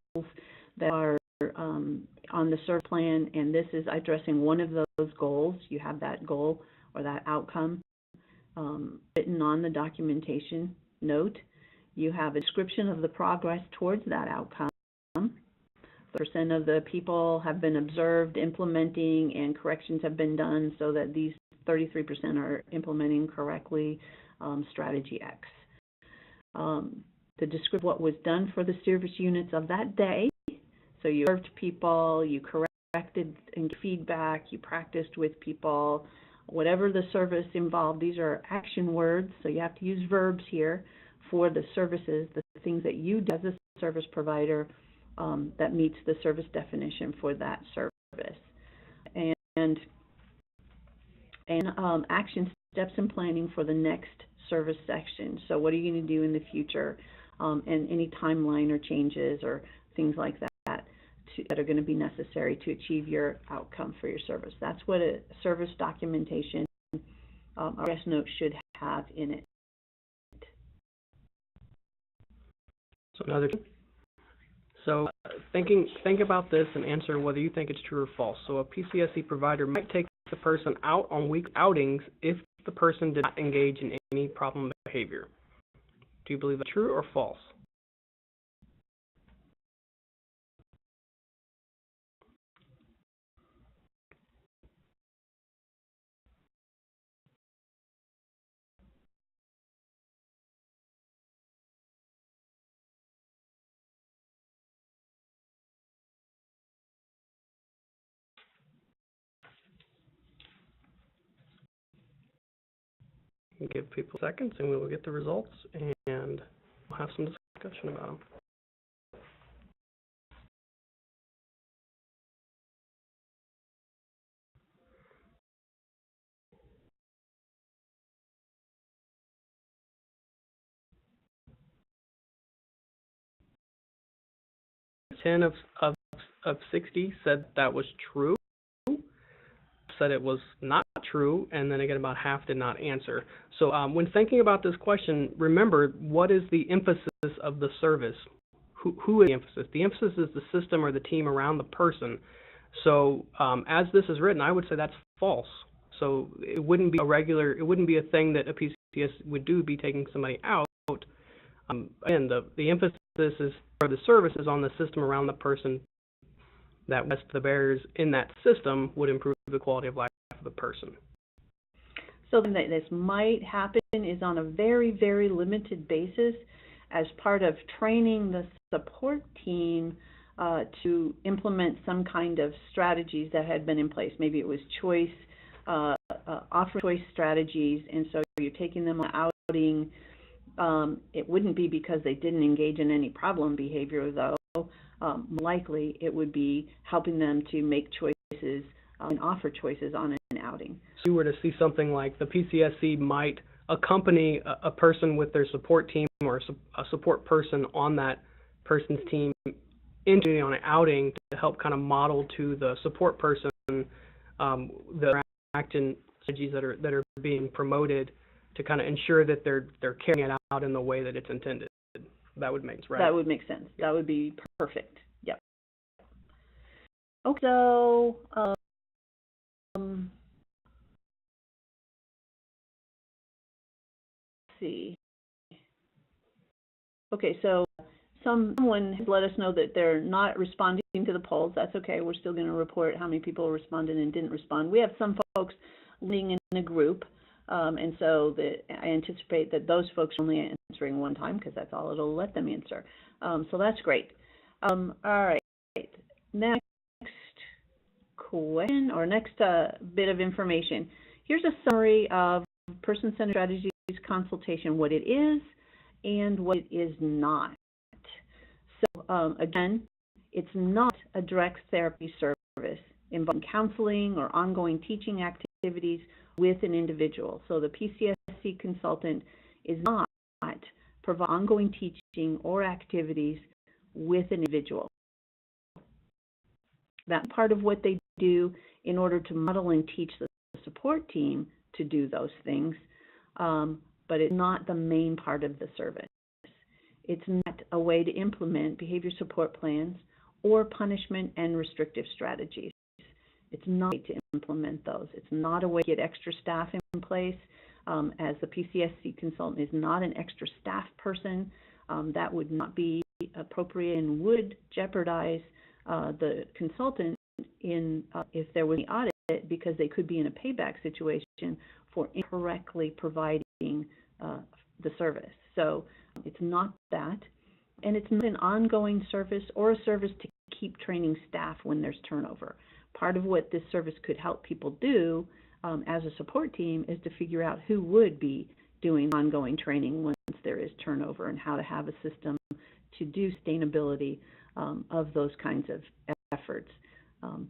that are on the service plan, and this is addressing one of those goals. You have that goal or that outcome written on the documentation note. You have a description of the progress towards that outcome. 30% of the people have been observed implementing and corrections have been done so that these 33% are implementing correctly strategy X. To describe what was done for the service units of that day. So you observed people, you corrected and feedback, you practiced with people, whatever the service involved. These are action words, so you have to use verbs here for the services, the things that you do as a service provider that meets the service definition for that service. And action steps and planning for the next service section. So what are you going to do in the future, and any timeline or changes or things like that that are going to be necessary to achieve your outcome for your service. That's what a service documentation progress note should have in it. So think about this and answer whether you think it's true or false. So a PCSE provider might take the person out on week outings if the person did not engage in any problem behavior. Do you believe that's true or false? Give people seconds and we will get the results and we'll have some discussion about them. Ten of 60 said that was true, said it was not true, and then again about half did not answer. So when thinking about this question, remember, what is the emphasis of the service? Who is the emphasis? The emphasis is the system or the team around the person. So as this is written, I would say that's false. So it wouldn't be it wouldn't be a thing that a PCS would do, be taking somebody out. Again, the emphasis is, or the service is on the system around the person. That the barriers in that system would improve the quality of life of the person. So then this might happen is on a very, very limited basis as part of training the support team to implement some kind of strategies that had been in place. Maybe it was choice, offer choice strategies, and so you're taking them outing. It wouldn't be because they didn't engage in any problem behavior, though. Likely it would be helping them to make choices and offer choices on an outing. So you were to see something like the PCSC might accompany a person with their support team or a support person on that person's team into on an outing to help kind of model to the support person the action strategies that are being promoted to kind of ensure that they're carrying it out in the way that it's intended. That would make sense, right? That would make sense. That would be perfect. Yep. Okay, so let's see. Okay, so someone has let us know that they're not responding to the polls. That's okay. We're still going to report how many people responded and didn't respond. We have some folks leading in a group. And so I anticipate that those folks are only answering one time because that's all it'll let them answer. So that's great. All right. Next question or next bit of information. Here's a summary of Person Centered Strategies Consultation, what it is and what it is not. So again, it's not a direct therapy service involving counseling or ongoing teaching activities with an individual. So the PCSC consultant is not provide ongoing teaching or activities with an individual. That's part of what they do in order to model and teach the support team to do those things, but it's not the main part of the service. It's not a way to implement behavior support plans or punishment and restrictive strategies. It's not a way to implement those. It's not a way to get extra staff in place. As the PCSC consultant is not an extra staff person, that would not be appropriate and would jeopardize the consultant in if there was an audit, because they could be in a payback situation for incorrectly providing the service. So it's not that, and it's not an ongoing service or a service to keep training staff when there's turnover. Part of what this service could help people do as a support team is to figure out who would be doing ongoing training once there is turnover and how to have a system to do sustainability of those kinds of efforts.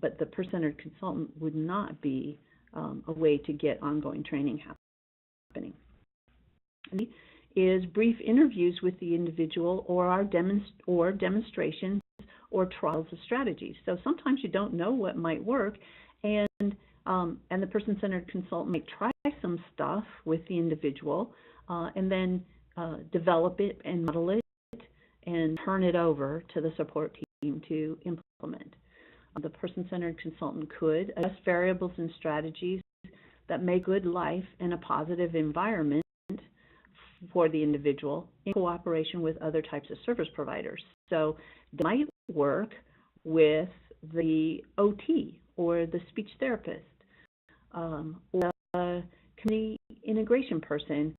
But the person-centered consultant would not be a way to get ongoing training happening. Is brief interviews with the individual or demonstrations or trials of strategies. So sometimes you don't know what might work, and the person-centered consultant might try some stuff with the individual and then develop it and model it and turn it over to the support team to implement. The person-centered consultant could adjust variables and strategies that make good life and a positive environment for the individual in cooperation with other types of service providers. So they might work with the OT or the speech therapist or a community integration person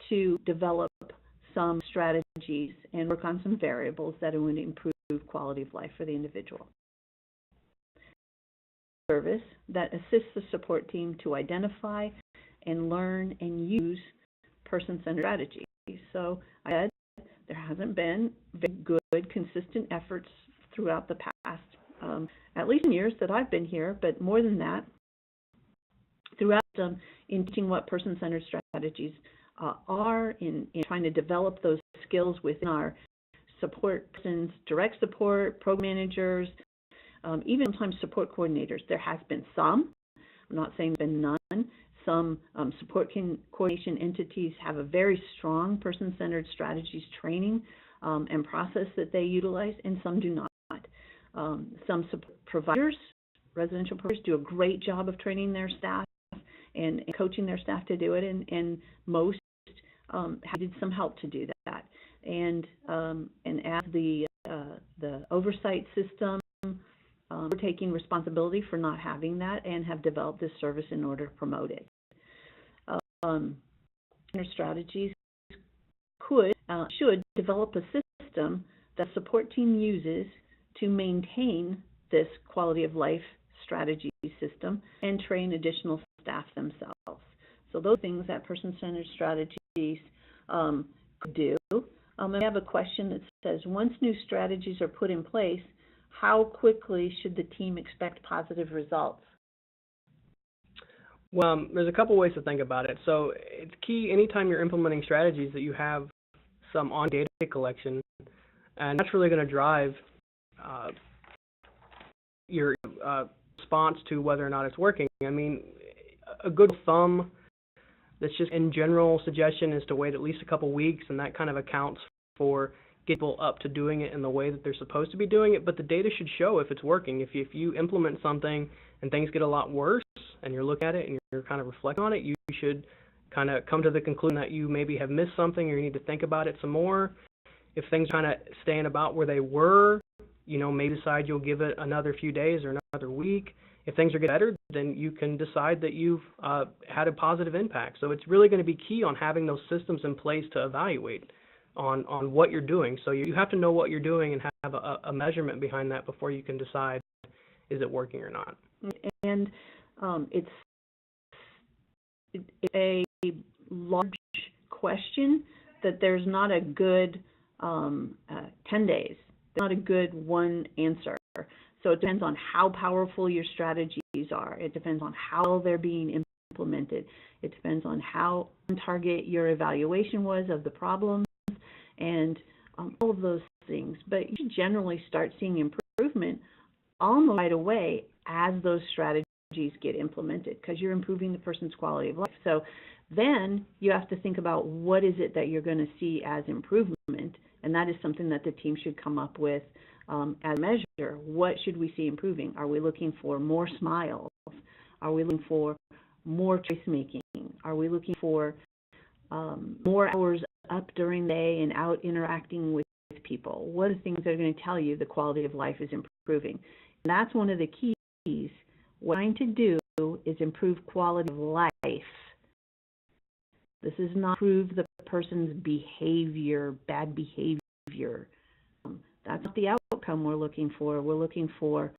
to develop some strategies and work on some variables that would improve quality of life for the individual. Service that assists the support team to identify and learn and use person-centered strategies. So I said there hasn't been very good, consistent efforts throughout the past, at least in years that I've been here, but more than that, throughout in teaching what person-centered strategies are, in trying to develop those skills within our support persons, direct support, program managers, even sometimes support coordinators. There has been some, I'm not saying there's been none. Some support coordination entities have a very strong person-centered strategies training and process that they utilize, and some do not. Some providers, residential providers, do a great job of training their staff and coaching their staff to do it, and most needed some help to do that. And as the oversight system, we're taking responsibility for not having that and have developed this service in order to promote it. Strategies should develop a system that the support team uses to maintain this quality of life strategy system and train additional staff themselves. So those things that person-centered strategies could do. I have a question that says, once new strategies are put in place, how quickly should the team expect positive results? Well, there's a couple ways to think about it. So it's key anytime you're implementing strategies that you have some on data collection, and that's really going to drive your response to whether or not it's working. I mean, a good thumb that's just in general suggestion is to wait at least a couple weeks, and that kind of accounts for getting people up to doing it in the way that they're supposed to be doing it. But the data should show if it's working. If you implement something and things get a lot worse, and you're looking at it and you're kind of reflecting on it, you should kind of come to the conclusion that you maybe have missed something or you need to think about it some more. If things kind of staying about where they were, maybe decide you'll give it another few days or another week. If things are getting better, then you can decide that you've had a positive impact. So it's really going to be key on having those systems in place to evaluate on what you're doing. So you have to know what you're doing and have a measurement behind that before you can decide, is it working or not. And it's a large question that there's not a good 10 days. There's not a good one answer. So it depends on how powerful your strategies are. It depends on how they're being implemented. It depends on how on target your evaluation was of the problems and all of those things. But you should generally start seeing improvement almost right away as those strategies get implemented, because you're improving the person's quality of life. So then you have to think about what is it that you're going to see as improvement, and that is something that the team should come up with as a measure. What should we see improving? Are we looking for more smiles? Are we looking for more choice making? Are we looking for more hours up during the day and out interacting with people? What are the things that are going to tell you the quality of life is improving? And that's one of the keys. What I'm trying to do is improve quality of life. This is not improve the person's behavior, bad behavior. That's not the outcome we're looking for. We're looking for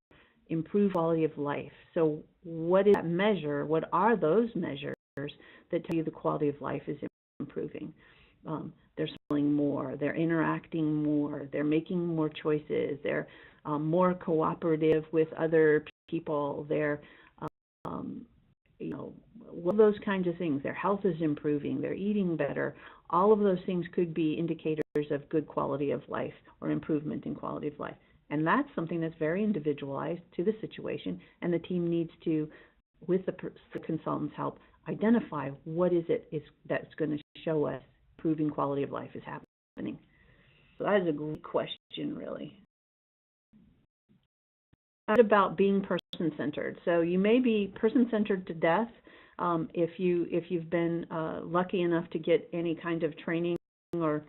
improved quality of life. So what is that measure? What are those measures that tell you the quality of life is improving? They're smiling more, they're interacting more, they're making more choices, they're more cooperative with other people, they're, all those kinds of things. Their health is improving, they're eating better. All of those things could be indicators of good quality of life or improvement in quality of life. And that's something that's very individualized to the situation, and the team needs to, with the consultant's help, identify what is it that's going to show us improving quality of life is happening. So that is a great question, really. What about being person-centered? So you may be person-centered to death if you've been lucky enough to get any kind of training or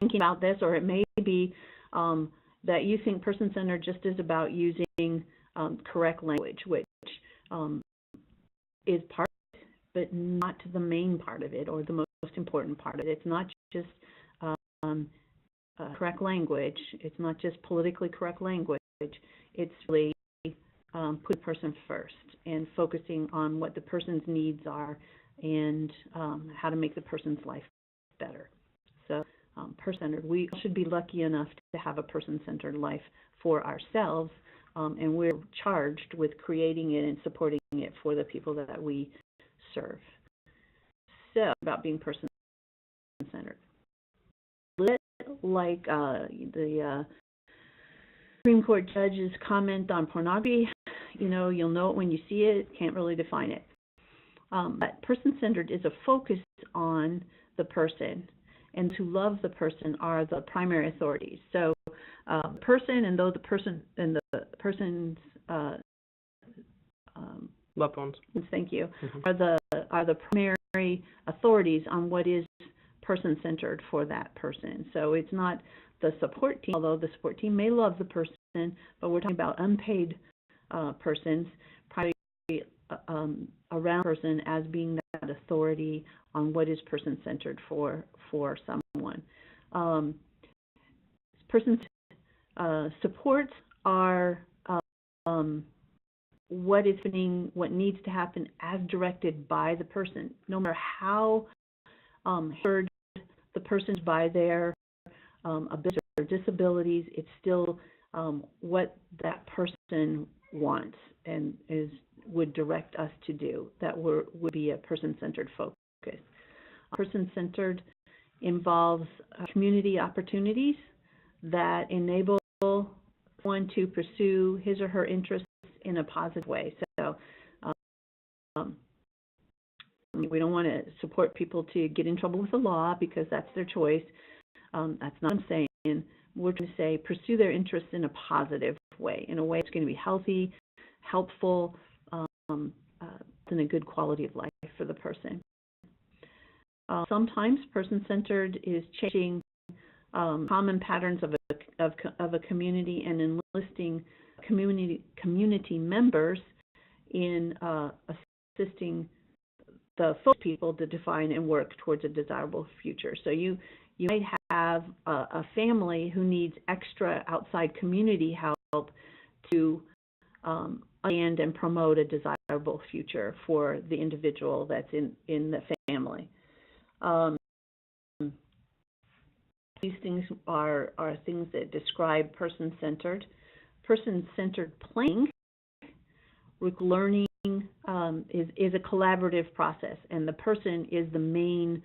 thinking about this, or it may be that you think person-centered just is about using correct language, which is part of it, but not the main part of it or the most important part of it. It's not just correct language. It's not just politically correct language. It's really put the person first and focusing on what the person's needs are and how to make the person's life better. So person-centered, we should be lucky enough to have a person-centered life for ourselves, and we're charged with creating it and supporting it for the people that we serve. So about being person-centered. Like the Supreme Court judge's comment on pornography, you'll know it when you see it, can't really define it. But person-centered is a focus on the person, and those who love the person are the primary authorities. So the person and the person's loved ones. Thank you. Are the primary authorities on what is person-centered for that person. So it's not the support team, although the support team may love the person, but we're talking about unpaid persons, probably around the person as being that authority on what is person-centered for someone. Person supports are what is happening, what needs to happen as directed by the person, no matter how heard the person's by their abilities or disabilities. It's still what that person wants and would direct us to do. That would be a person-centered focus. Person-centered involves community opportunities that enable one to pursue his or her interests in a positive way. So we don't want to support people to get in trouble with the law because that's their choice. That's not what I'm saying. We're going to say pursue their interests in a positive way, in a way that's going to be healthy, helpful, and a good quality of life for the person. Sometimes person-centered is changing common patterns of a community and enlisting community members in assisting the people to define and work towards a desirable future. So you might have a family who needs extra outside community help to understand and promote a desirable future for the individual that's in the family. These things are things that describe person-centered. Person-centered planning, learning is a collaborative process, and the person is the main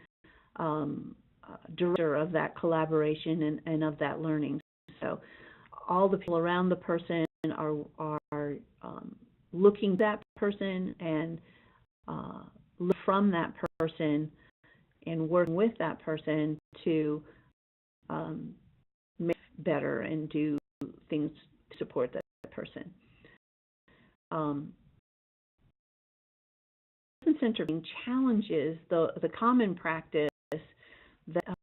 director of that collaboration and of that learning. So all the people around the person are looking at that person and learn from that person and working with that person to make better and do things to support that person. Person-centered challenges the common practice that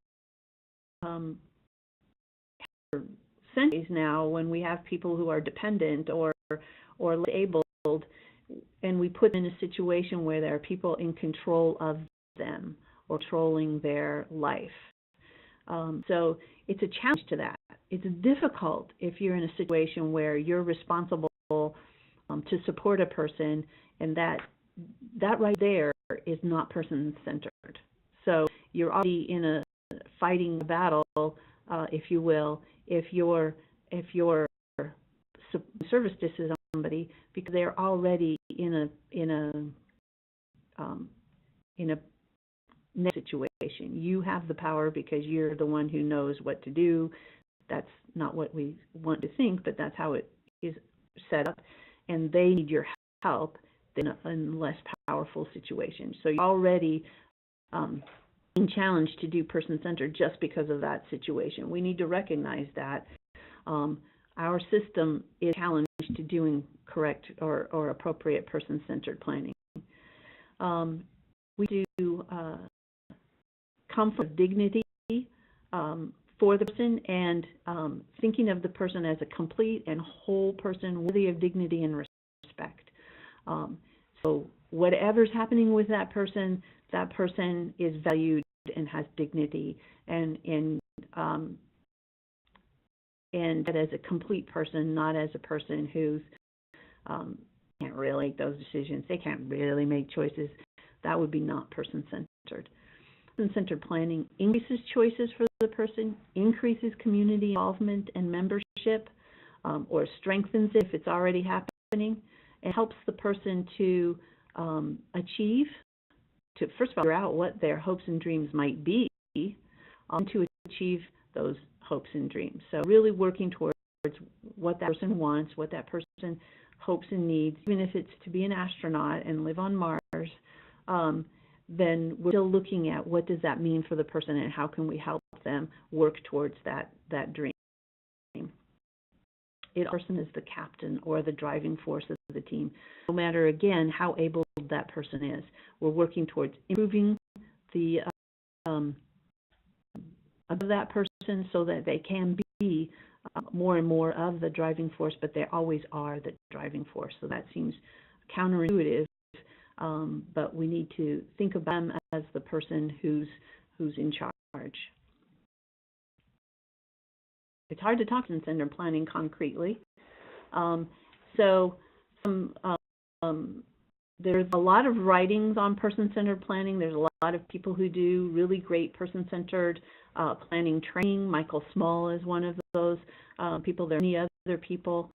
centuries now, when we have people who are dependent or disabled, and we put them in a situation where there are people in control of them or controlling their life. So it's a challenge to that. It's difficult if you're in a situation where you're responsible to support a person, and that right there is not person-centered. So you're already in a fighting battle, if you will, if you're service to somebody, because they're already in a negative situation. You have the power because you're the one who knows what to do. That's not what we want to think, but that's how it is set up. And they need your help in a less powerful situation. So you're already being challenged to do person-centered just because of that situation. We need to recognize that our system is challenged to doing correct or appropriate person-centered planning. We do comfort of dignity for the person, and thinking of the person as a complete and whole person worthy of dignity and respect. So whatever's happening with that person is valued and has dignity, and that as a complete person, not as a person who's can't really make those decisions. They can't really make choices. That would be not person-centered. Person-centered planning increases choices for the person, increases community involvement and membership, or strengthens it if it's already happening, and helps the person to achieve, to first of all figure out what their hopes and dreams might be, to achieve those hopes and dreams. So really working towards what that person wants, what that person hopes and needs, even if it's to be an astronaut and live on Mars, then we're still looking at what does that mean for the person and how can we help them work towards that dream. The person is the captain or the driving force of the team. No matter, again, how able that person is, we're working towards improving the of that person so that they can be more and more of the driving force, but they always are the driving force. So that seems counterintuitive, but we need to think of them as the person who's in charge. It's hard to talk person-centered planning concretely. There's a lot of writings on person-centered planning. There's a lot of people who do really great person-centered planning training. Michael Small is one of those people. There are many other people.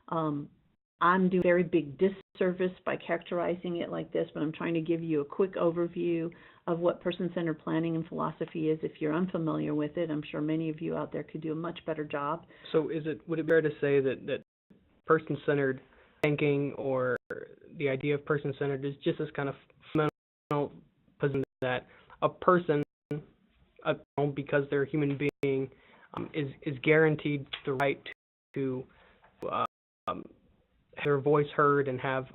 I'm doing a very big disservice by characterizing it like this, but I'm trying to give you a quick overview of what person-centered planning and philosophy is. If you're unfamiliar with it, I'm sure many of you out there could do a much better job. So would it be fair to say that person-centered thinking, or the idea of person-centered, is just this kind of fundamental position that a person, because they're a human being, is guaranteed the right to have their voice heard and have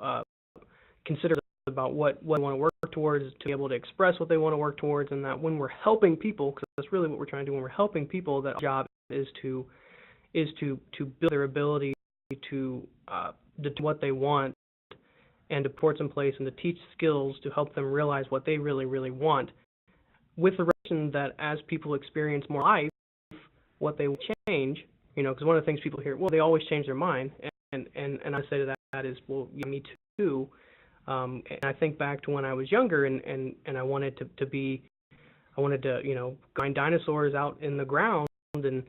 considered about what they want to work towards, to be able to express what they want to work towards, and that when we're helping people, because that's really what we're trying to do, when we're helping people, that our job is to build their ability to do what they want, and to put in place and to teach skills to help them realize what they really, really want, with the recognition that as people experience more life, what they will change, because one of the things people hear, well, they always change their mind, and I say to that is, well, yeah, me too. And I think back to when I was younger, and I wanted to grind dinosaurs out in the ground, and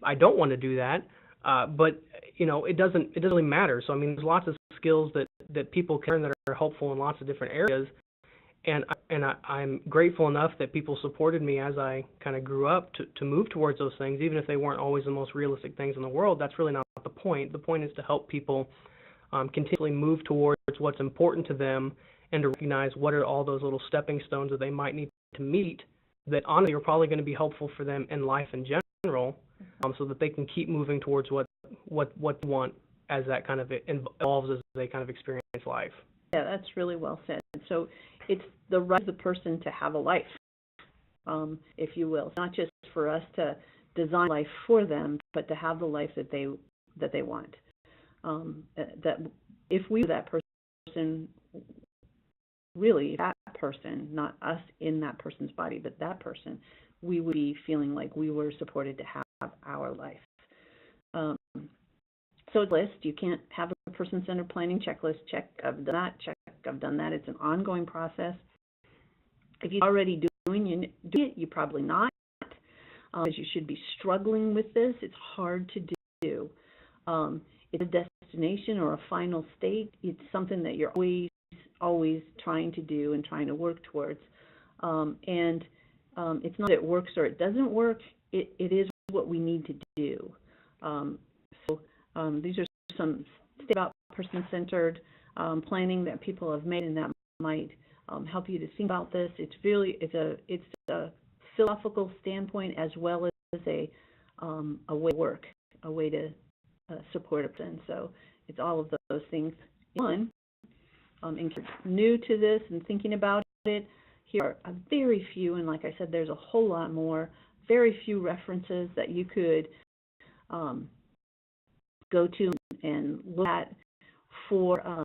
I don't want to do that. But it doesn't really matter. So I mean, there's lots of skills that people can learn that are helpful in lots of different areas, and I'm grateful enough that people supported me as I kind of grew up to move towards those things, even if they weren't always the most realistic things in the world. That's really not the point. The point is to help people continually move towards what's important to them, and to recognize what are all those little stepping stones that they might need to meet that honestly are probably going to be helpful for them in life in general. So that they can keep moving towards what they want as that kind of evolves as they kind of experience life. Yeah, that's really well said. So it's the right of the person to have a life, if you will. It's not just for us to design life for them, but to have the life that they want. That if we were that person, really that person, not us in that person's body, but that person, we would be feeling like we were supported to have our life. So it's a list. You can't have a person-centered planning checklist. Check, I've done that. Check, I've done that. It's an ongoing process. If you're already doing it, you're probably not, because you should be struggling with this. It's hard to do. It's a destination or a final state. It's something that you're always trying to do and trying to work towards. It's not that it works or it doesn't work. It is what we need to do. These are some statements about person-centered planning that people have made, and that might help you to think about this. It's a philosophical standpoint as well as a way to work, a way to support it. And so it's all of those things. One, and new to this and thinking about it, here are a very few, and like I said, there's a whole lot more, very few references that you could go to and look at for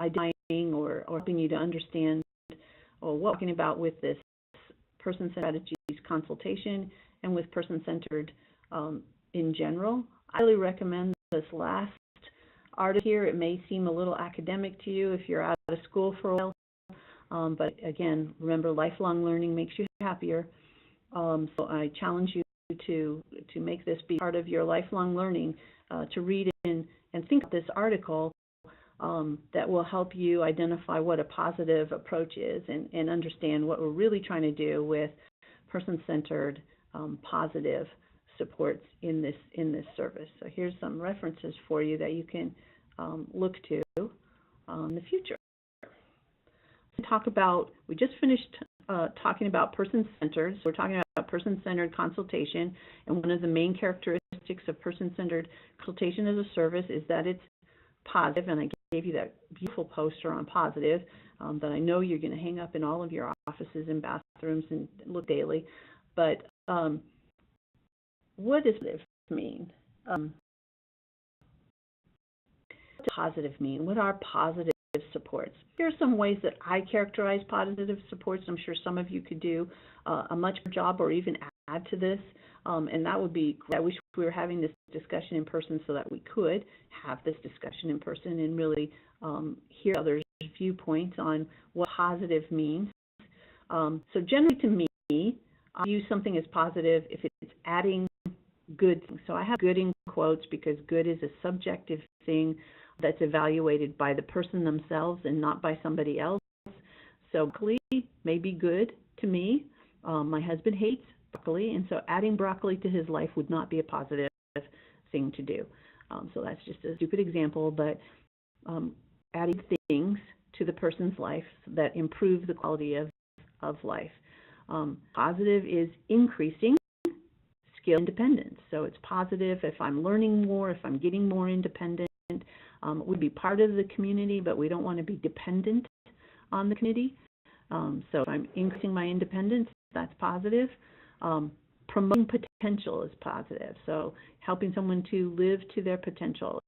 identifying or helping you to understand what we're talking about with this Person Centered Strategies Consultation and with person-centered in general. I highly recommend this last article here. It may seem a little academic to you if you're out of school for a while, But again, remember, lifelong learning makes you happier. So I challenge you to make this be part of your lifelong learning, to read and think of this article that will help you identify what a positive approach is and understand what we're really trying to do with person-centered positive supports in this service. So here's some references for you that you can look to in the future. We just finished talking about person-centered. So we're talking about person-centered consultation, and one of the main characteristics of person-centered consultation as a service is that it's positive, and I gave you that beautiful poster on positive that I know you're going to hang up in all of your offices and bathrooms and look daily. But what does positive mean? What does positive mean? What are positive supports? Here are some ways that I characterize positive supports. I'm sure some of you could do a much better job or even add to this, and that would be great. I wish we were having this discussion in person so that we could have this discussion in person and really hear others' viewpoints on what positive means. So generally to me, I use something as positive if it's adding good things. So I have good in quotes because good is a subjective thing that's evaluated by the person themselves and not by somebody else. So broccoli may be good to me. My husband hates broccoli, and so adding broccoli to his life would not be a positive thing to do. So that's just a stupid example, but adding things to the person's life that improve the quality of life. Positive is increasing skill independence. So it's positive if I'm learning more, if I'm getting more independent. Would be part of the community, but we don't want to be dependent on the community. So if I'm increasing my independence, that's positive. Promoting potential is positive. So helping someone to live to their potential,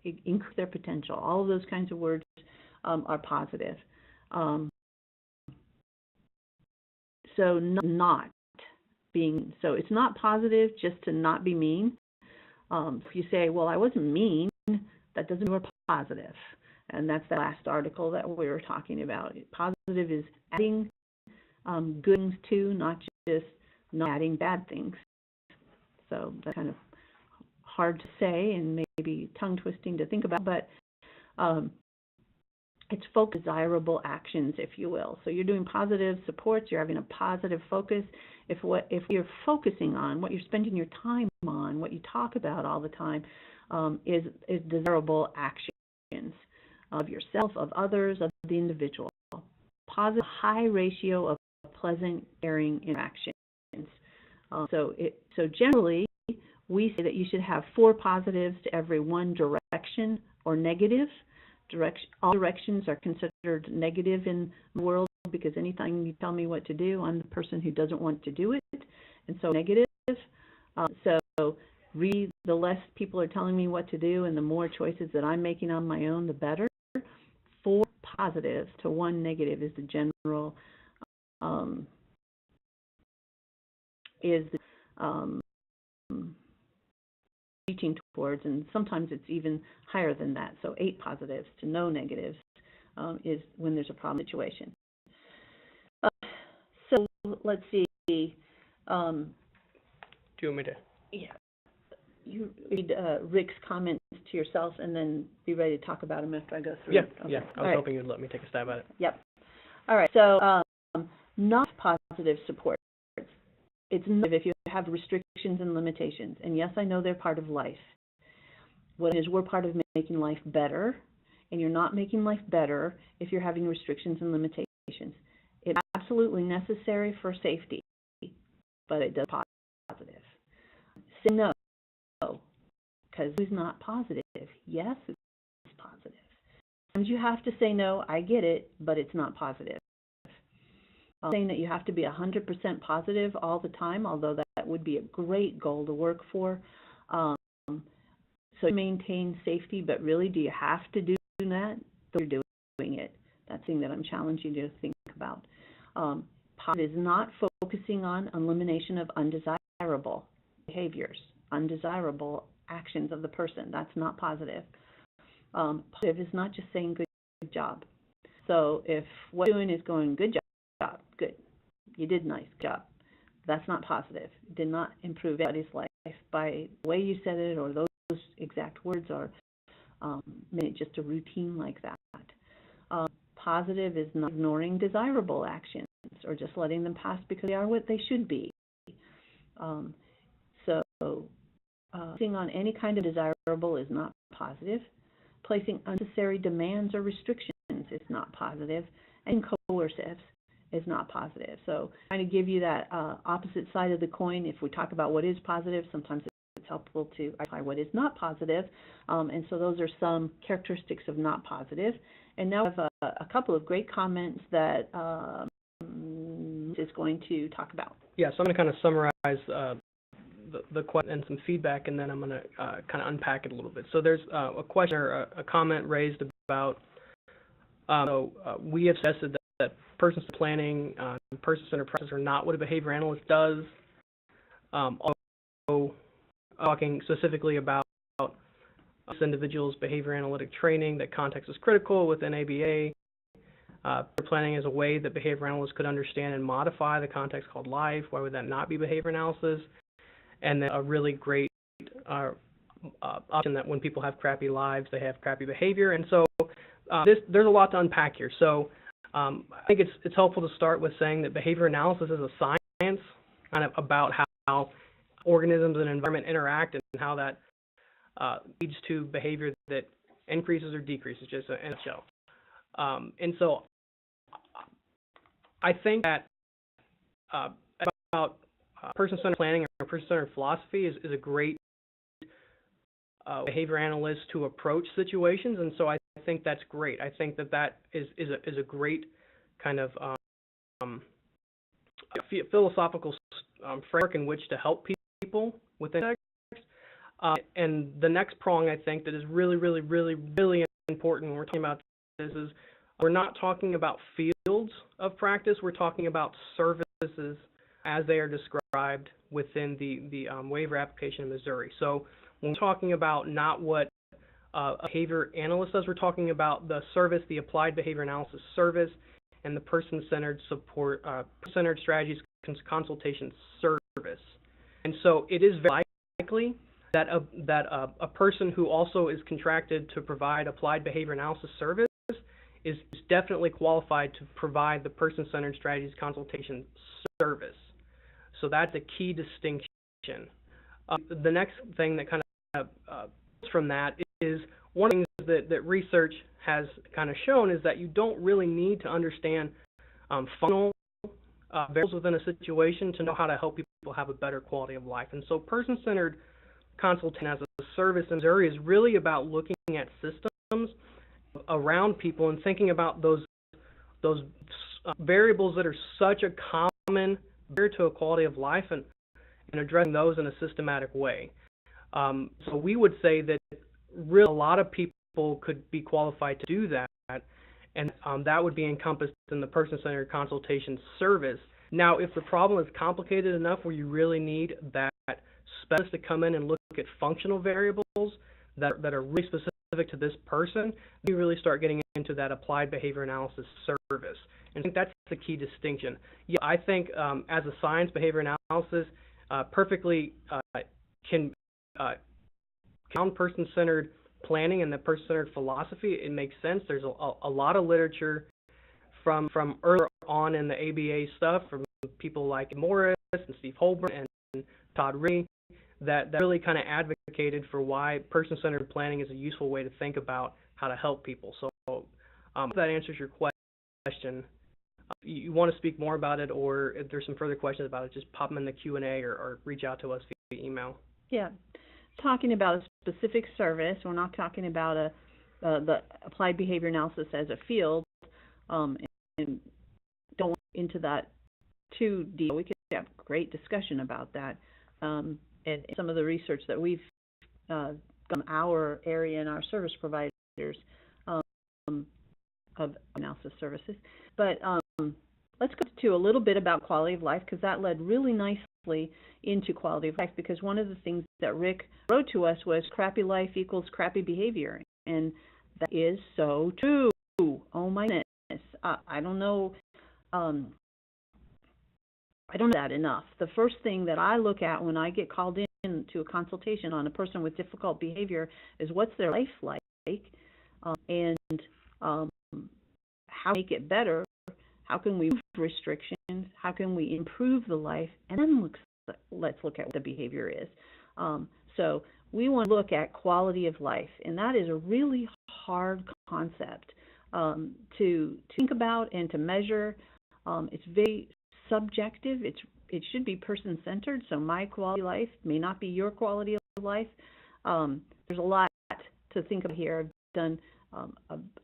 increase their potential. All of those kinds of words are positive. So not being, so it's not positive just to not be mean. If you say, well, I wasn't mean, that doesn't mean we're positive. And that's the last article that we were talking about. Positive is adding good things to, not just not adding bad things. So that's kind of hard to say and maybe tongue-twisting to think about, but it's focus desirable actions, if you will. So you're doing positive supports, you're having a positive focus. If you're focusing on, what you're spending your time on, what you talk about all the time, is desirable actions of yourself, of others, of the individual. Positive, high ratio of pleasant, caring interactions. So generally, we say that you should have 4 positives to every 1 direction or negative. All directions are considered negative in the world because anytime you tell me what to do, I'm the person who doesn't want to do it, and so negative. So really, the less people are telling me what to do and the more choices that I'm making on my own, the better. 4 positives to 1 negative is the general reaching towards, and sometimes it's even higher than that. So 8 positives to no negatives is when there's a problem situation. So let's see. Do you want me to? Yeah. You read Rick's comments to yourself and then be ready to talk about them after I go through. Yeah, Okay. yeah. I was hoping you'd let me take a stab at it. Yep. All right. So not positive support. It's negative if you have restrictions and limitations. And yes, I know they're part of life. What is, we're part of making life better, and you're not making life better if you're having restrictions and limitations. It's absolutely necessary for safety, but it does positive. Say no, because it's not positive. Yes, it's positive. Sometimes you have to say no, I get it, but it's not positive. Saying that you have to be 100% positive all the time, although that would be a great goal to work for. So maintain safety, but really, do you have to do that? You're doing it. That's the thing that I'm challenging you to think about. Positive is not focusing on elimination of undesirable behaviors, undesirable actions of the person. That's not positive. Positive is not just saying good job. So if what you're doing is going, good job, good, you did nice, good job, that's not positive. It did not improve anybody's life by the way you said it or those exact words, or made it just a routine like that. Positive is not ignoring desirable actions or just letting them pass because they are what they should be. Focusing on any kind of desirable is not positive. Placing unnecessary demands or restrictions is not positive. And coercive is not positive. So trying to give you that opposite side of the coin. If we talk about what is positive, sometimes it's helpful to identify what is not positive. And so those are some characteristics of not positive. And now we have a couple of great comments that is going to talk about. Yeah, so I'm going to kind of summarize the question and some feedback, and then I'm going to kind of unpack it a little bit. So there's a question or a comment raised about we have suggested that person-centered planning, person-centered practice are not what a behavior analyst does. Also, talking specifically about this individual's behavior analytic training, that context is critical within ABA. Planning is a way that behavior analysts could understand and modify the context called life. Why would that not be behavior analysis? And then a really great option that when people have crappy lives, they have crappy behavior. And so there's a lot to unpack here. So I think it's helpful to start with saying that behavior analysis is a science kind of about how organisms and environment interact and how that leads to behavior that increases or decreases, just in a nutshell. And so I think that about person-centered planning or person-centered philosophy is a great behavior analyst to approach situations, and so I think that's great. I think that is a great kind of philosophical framework in which to help people within context. And the next prong, I think, that is really, really, really, really important when we're talking about this is we're not talking about fields of practice. We're talking about services as they are described within the waiver application in Missouri. So when we're talking about not what a behavior analyst does, we're talking about the service, the applied behavior analysis service, and the person-centered support, centered strategies consultation service. And so it is very likely that a person who also is contracted to provide applied behavior analysis service is definitely qualified to provide the person-centered strategies consultation service. So that's a key distinction. The next thing that kind of from that is one of the things that research has kind of shown is that you don't really need to understand functional variables within a situation to know how to help people have a better quality of life. And so person-centered consultation as a service in Missouri is really about looking at systems around people and thinking about those variables that are such a common barrier to a quality of life and addressing those in a systematic way. So we would say that really a lot of people could be qualified to do that, and that would be encompassed in the person-centered consultation service. Now, if the problem is complicated enough where you really need that specialist to come in and look at functional variables that are really specific to this person, you really start getting into that applied behavior analysis service. And I think that's the key distinction. Yeah, I think as a science, behavior analysis perfectly can count person-centered planning and the person-centered philosophy. It makes sense. There's a lot of literature from earlier on in the ABA stuff from people like Morris and Steve Holbrook and Todd Ray that really kind of advocated for why person-centered planning is a useful way to think about how to help people. So if that answers your question. You want to speak more about it, or if there's some further questions about it, just pop them in the Q&A or reach out to us via email. Yeah. Talking about a specific service, we're not talking about the applied behavior analysis as a field, and don't go into that too deep. We could have a great discussion about that, and some of the research that we've done in our area and our service providers of analysis services. But let's go to a little bit about quality of life, because that led really nicely into quality of life, because one of the things that Rick wrote to us was crappy life equals crappy behavior, and that is so true. Oh my goodness. I don't know. I don't know that enough. The first thing that I look at when I get called in to a consultation on a person with difficult behavior is what's their life like, and how to make it better. How can we remove restrictions? How can we improve the life? And then let's look at what the behavior is. So we want to look at quality of life, and that is a really hard concept to think about and to measure. It's very subjective. It should be person-centered, so my quality of life may not be your quality of life. There's a lot to think about here. I've done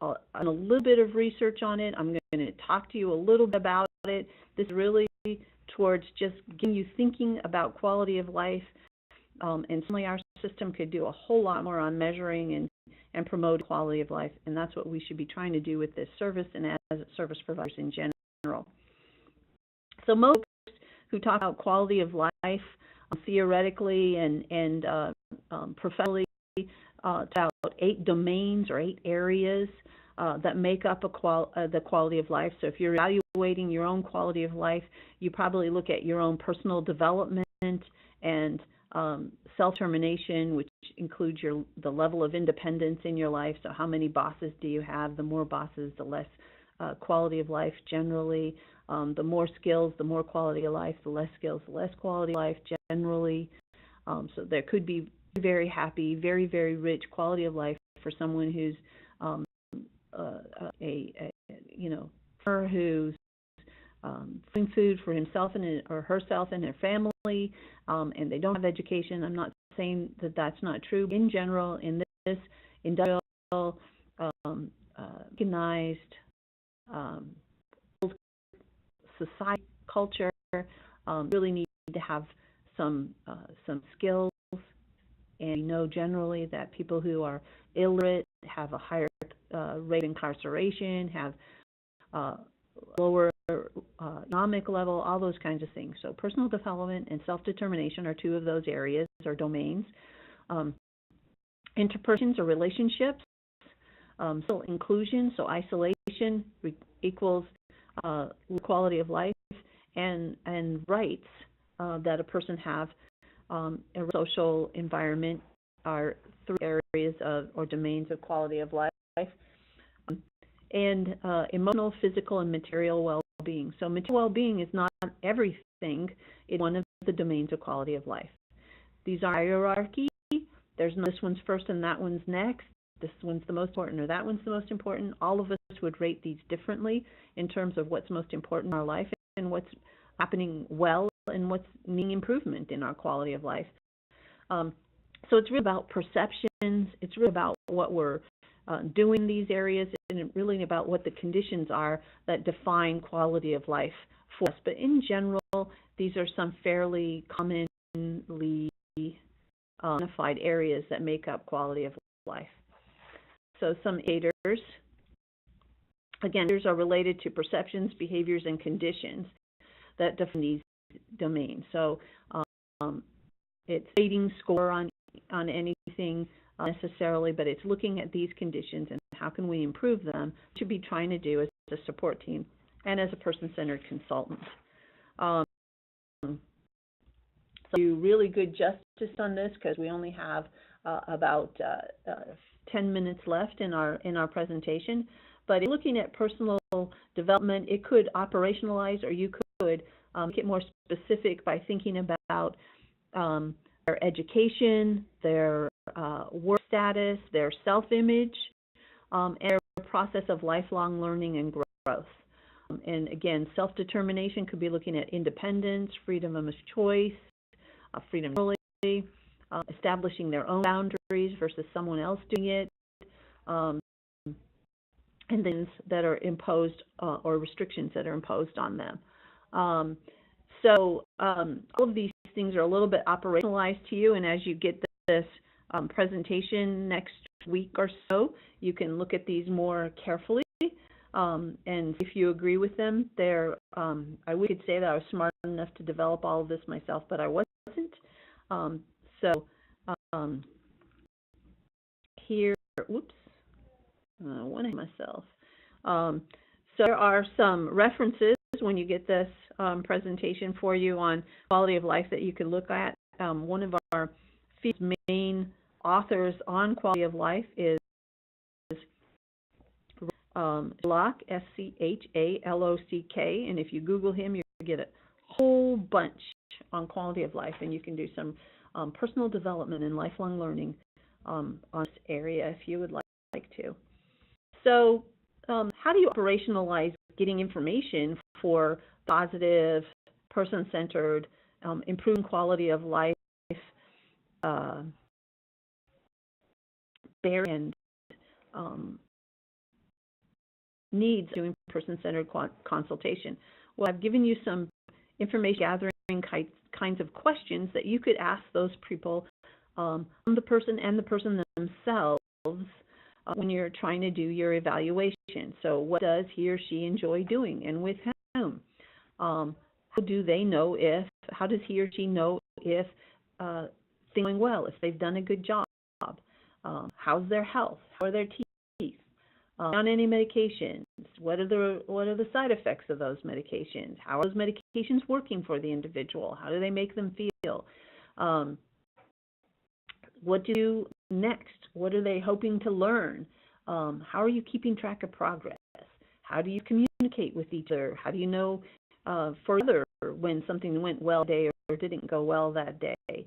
a little bit of research on it. I'm going to talk to you a little bit about it. This is really towards just getting you thinking about quality of life, and certainly our system could do a whole lot more on measuring and promote quality of life, and that's what we should be trying to do with this service and as service providers in general. So most who talk about quality of life theoretically and professionally about 8 domains or 8 areas that make up the quality of life. So if you're evaluating your own quality of life, you probably look at your own personal development and self-determination, which includes the level of independence in your life. So how many bosses do you have? The more bosses, the less quality of life generally. The more skills, the more quality of life. The less skills, the less quality of life generally. So there could be very happy, very, very rich quality of life for someone who's who's doing food for himself or herself and their family, and they don't have education. I'm not saying that that's not true. In general, in this industrial, recognized society culture, really need to have some skills. And we know generally that people who are illiterate have a higher rate of incarceration, have lower economic level, all those kinds of things. So personal development and self-determination are 2 of those areas or domains. Interpersons or relationships, social inclusion, so isolation equals quality of life, and rights that a person have. A social environment are 3 areas or domains of quality of life, and emotional, physical, and material well-being. So material well-being is not everything. It's one of the domains of quality of life. These are hierarchy. There's no this one's first and that one's next. This one's the most important or that one's the most important. All of us would rate these differently in terms of what's most important in our life and what's happening well and what's needing improvement in our quality of life. So it's really about perceptions. It's really about what we're doing in these areas, and it's really about what the conditions are that define quality of life for us. But in general, these are some fairly commonly identified areas that make up quality of life. So some indicators, again, these are related to perceptions, behaviors, and conditions that define these domains. So it's rating score on anything necessarily, but it's looking at these conditions and how can we improve them to be trying to do as a support team and as a person-centered consultant. So do really good justice on this because we only have about 10 minutes left in our presentation. But looking at personal development, it could operationalize, or you could make it more specific by thinking about their education, their work status, their self-image, and their process of lifelong learning and growth. And again, self-determination could be looking at independence, freedom of choice, freedom of establishing their own boundaries versus someone else doing it, and things that are imposed or restrictions that are imposed on them. So all of these things are a little bit operationalized to you, and as you get this presentation next week or so, you can look at these more carefully. And if you agree with them, I could say that I was smart enough to develop all of this myself, but I wasn't. Here, whoops, I wanted myself. So there are some references when you get this presentation for you on quality of life that you can look at. One of our main authors on quality of life is Schalock, Schalock, and if you Google him, you get a whole bunch on quality of life, and you can do some personal development and lifelong learning on this area if you would like to. So how do you operationalize getting information for positive, person-centered, improving quality of life, and needs doing person-centered consultation? Well, I've given you some information gathering kinds of questions that you could ask those people, the person and the person themselves, when you're trying to do your evaluation. So what does he or she enjoy doing, and with whom? How do they know how does he or she know if things are going well, if they've done a good job? How's their health? How are their teeth? On any medications? What are the side effects of those medications? How are those medications working for the individual? How do they make them feel? What do you do next? What are they hoping to learn? How are you keeping track of progress? How do you communicate with each other? How do you know further when something went well that day or didn't go well that day?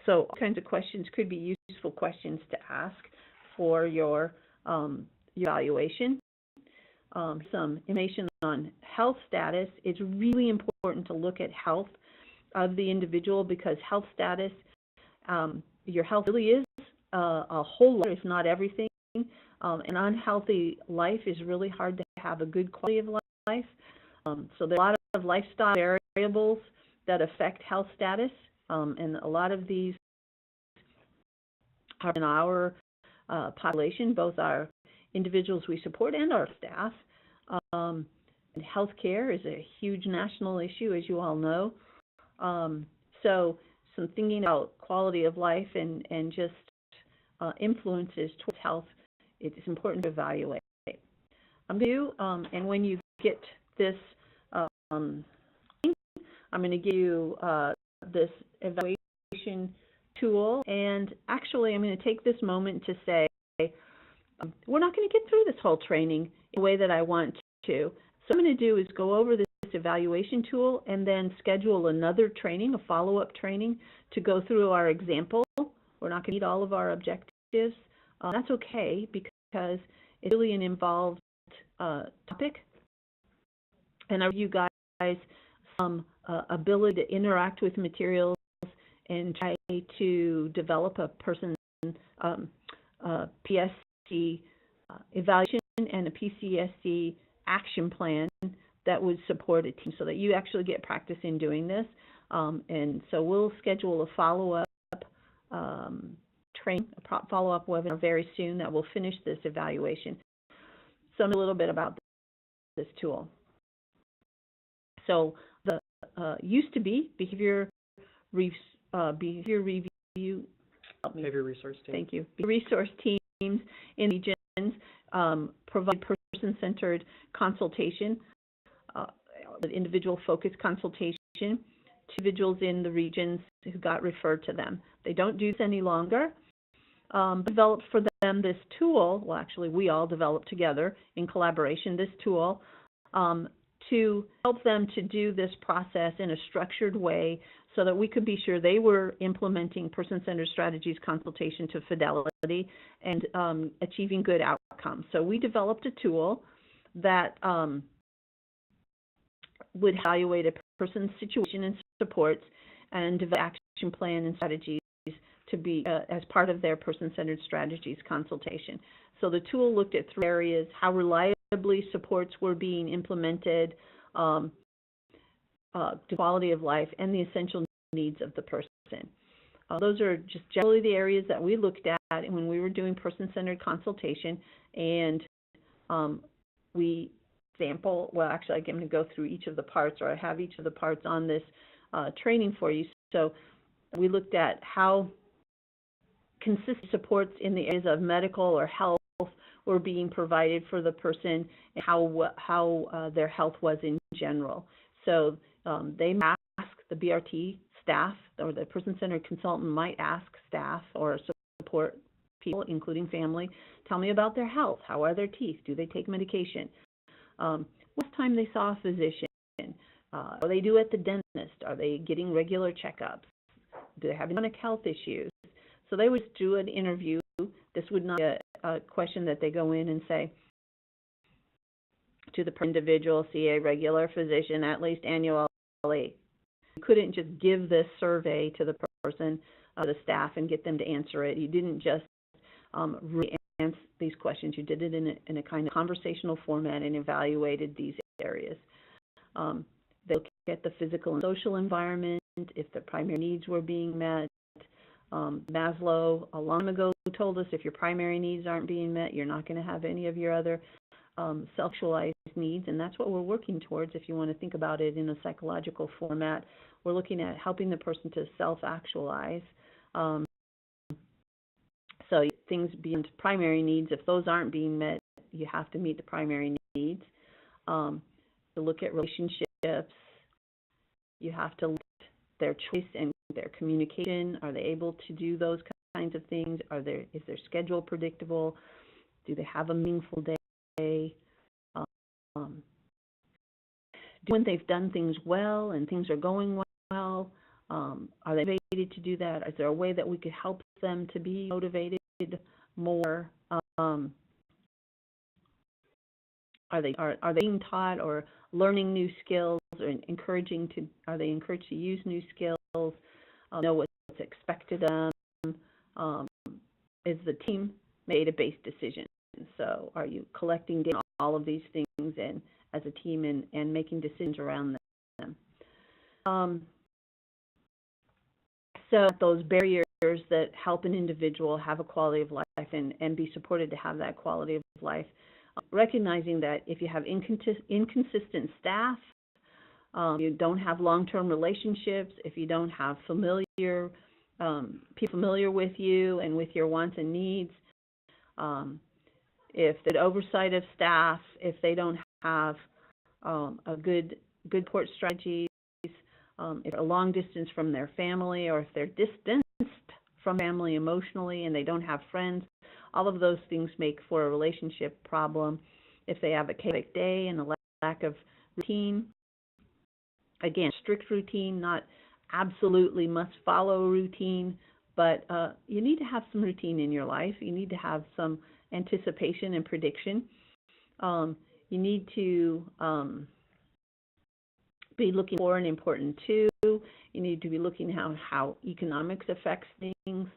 So all kinds of questions could be useful questions to ask for your evaluation. Some information on health status. It's really important to look at health of the individual, because health status, your health really is a whole lot, if not everything. An unhealthy life is really hard to have a good quality of life. So there are a lot of lifestyle variables that affect health status, and a lot of these are in our population, both our individuals we support and our staff. And healthcare is a huge national issue, as you all know. So some thinking about quality of life and just influences towards health, it's important to evaluate. I'm going to, and when you get this, I'm going to give you this evaluation tool, and actually I'm going to take this moment to say we're not going to get through this whole training in the way that I want to. So what I'm going to do is go over this evaluation tool and then schedule another training, a follow-up training, to go through our example. We're not going to meet all of our objectives. That's okay, because it's really an involved topic, and I give you guys some ability to interact with materials and try to develop a person PSC evaluation and a PCSC action plan that would support a team, so that you actually get practice in doing this. And so we'll schedule a follow-up training, a follow-up webinar very soon that will finish this evaluation. So a little bit about this tool. So the used to be behavior review. Behavior resource team. Thank you. Resource teams in regions provide person-centered consultation, individual-focused consultation to individuals in the regions who got referred to them. They don't do this any longer. Developed for them this tool. Well, actually, we all developed together in collaboration this tool to help them to do this process in a structured way, so that we could be sure they were implementing person-centered strategies consultation to fidelity and achieving good outcomes. So we developed a tool that would evaluate a person's situation and supports and develop action plan and strategies to be as part of their person-centered strategies consultation. So the tool looked at 3 areas: how reliably supports were being implemented, the quality of life, and the essential needs of the person. Those are just generally the areas that we looked at when we were doing person-centered consultation, and we sample, well, actually I'm going to go through each of the parts, or I have each of the parts on this training for you. So we looked at how consistent supports in the areas of medical or health were being provided for the person and how their health was in general. So they might ask the BRT staff, or the person-centered consultant might ask staff or support people, including family, tell me about their health. How are their teeth? Do they take medication? What's time they saw a physician? What do they do at the dentist? Are they getting regular checkups? Do they have any chronic health issues? So they would do an interview. This would not be a question that they go in and say to the individual, see a regular physician at least annually. You couldn't just give this survey to the person, the staff, and get them to answer it. You didn't just really answer these questions. You did it in a kind of conversational format and evaluated these areas. They look at the physical and social environment, if the primary needs were being met. Maslow a long ago told us if your primary needs aren't being met, you're not going to have any of your other self-actualized needs, and that's what we're working towards. If you want to think about it in a psychological format, we're looking at helping the person to self-actualize. So things beyond primary needs, if those aren't being met, you have to meet the primary needs. To look at relationships, you have to look at their choice and their communication. Are they able to do those kinds of things? Is their schedule predictable? Do they have a meaningful day? When they've done things well and things are going well, are they motivated to do that? Is there a way that we could help them to be motivated more? Are they being taught or learning new skills, or are they encouraged to use new skills? Know what's expected of them? Is the team made a based decision? So are you collecting data on all of these things and as a team and making decisions around them? So those barriers that help an individual have a quality of life and be supported to have that quality of life. Recognizing that if you have inconsistent staff, you don't have long-term relationships, if you don't have people familiar with you and with your wants and needs, if the oversight of staff, if they don't have a good support strategies, if they're a long distance from their family, or if they're distanced from family emotionally and they don't have friends, all of those things make for a relationship problem. If they have a chaotic day and a lack of routine, again, strict routine, not absolutely must follow routine, but you need to have some routine in your life. You need to have some anticipation and prediction. You need to be looking for an important two. You need to be looking at how economics affects things,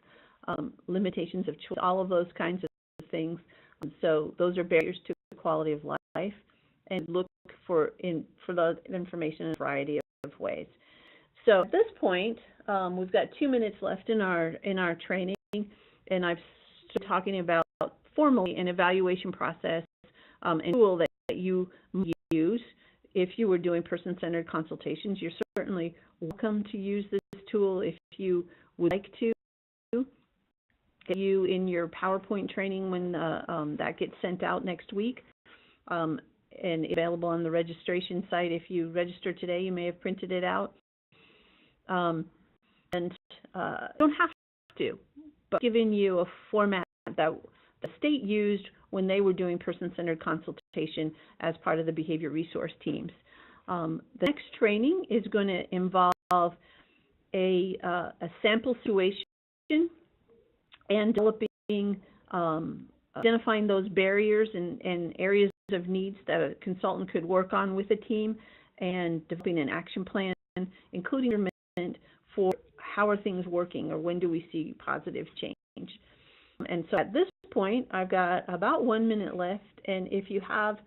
limitations of choice, all of those kinds of things. So those are barriers to the quality of life, and look for the information in a variety of ways. So at this point, we've got 2 minutes left in our training, and I've started talking about formally an evaluation process and tool that you use. If you were doing person-centered consultations, you're certainly welcome to use this tool if you would like to. Get you in your PowerPoint training when that gets sent out next week, and available on the registration site. If you register today, you may have printed it out. And don't have to, but giving you a format that the state used when they were doing person-centered consultation as part of the behavior resource teams. The next training is going to involve a sample situation and developing, identifying those barriers and areas of needs that a consultant could work on with a team, and developing an action plan, including measurement for how are things working, or when do we see positive change. And so at this point, I've got about 1 minute left, and if you have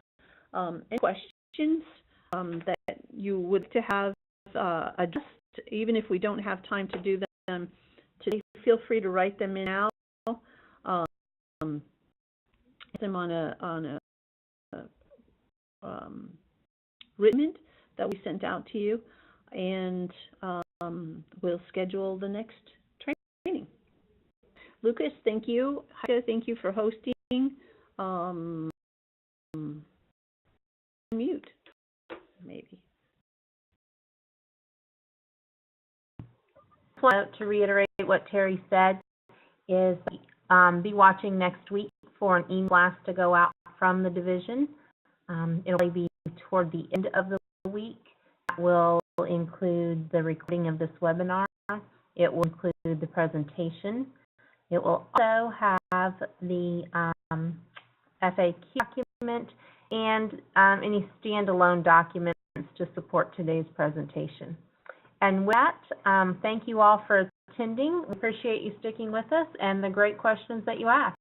any questions that you would like to have addressed, even if we don't have time to do them today, feel free to write them in now. Them on a written that we sent out to you, and we'll schedule the next training. Lucas, thank you. Heike, thank you for hosting. Mute, maybe. To reiterate what Terri said is be watching next week for an email blast to go out from the division. It'll be toward the end of the week. That will include the recording of this webinar. It will include the presentation. It will also have the FAQ document and any standalone documents to support today's presentation. And with that, thank you all for attending. We appreciate you sticking with us and the great questions that you asked.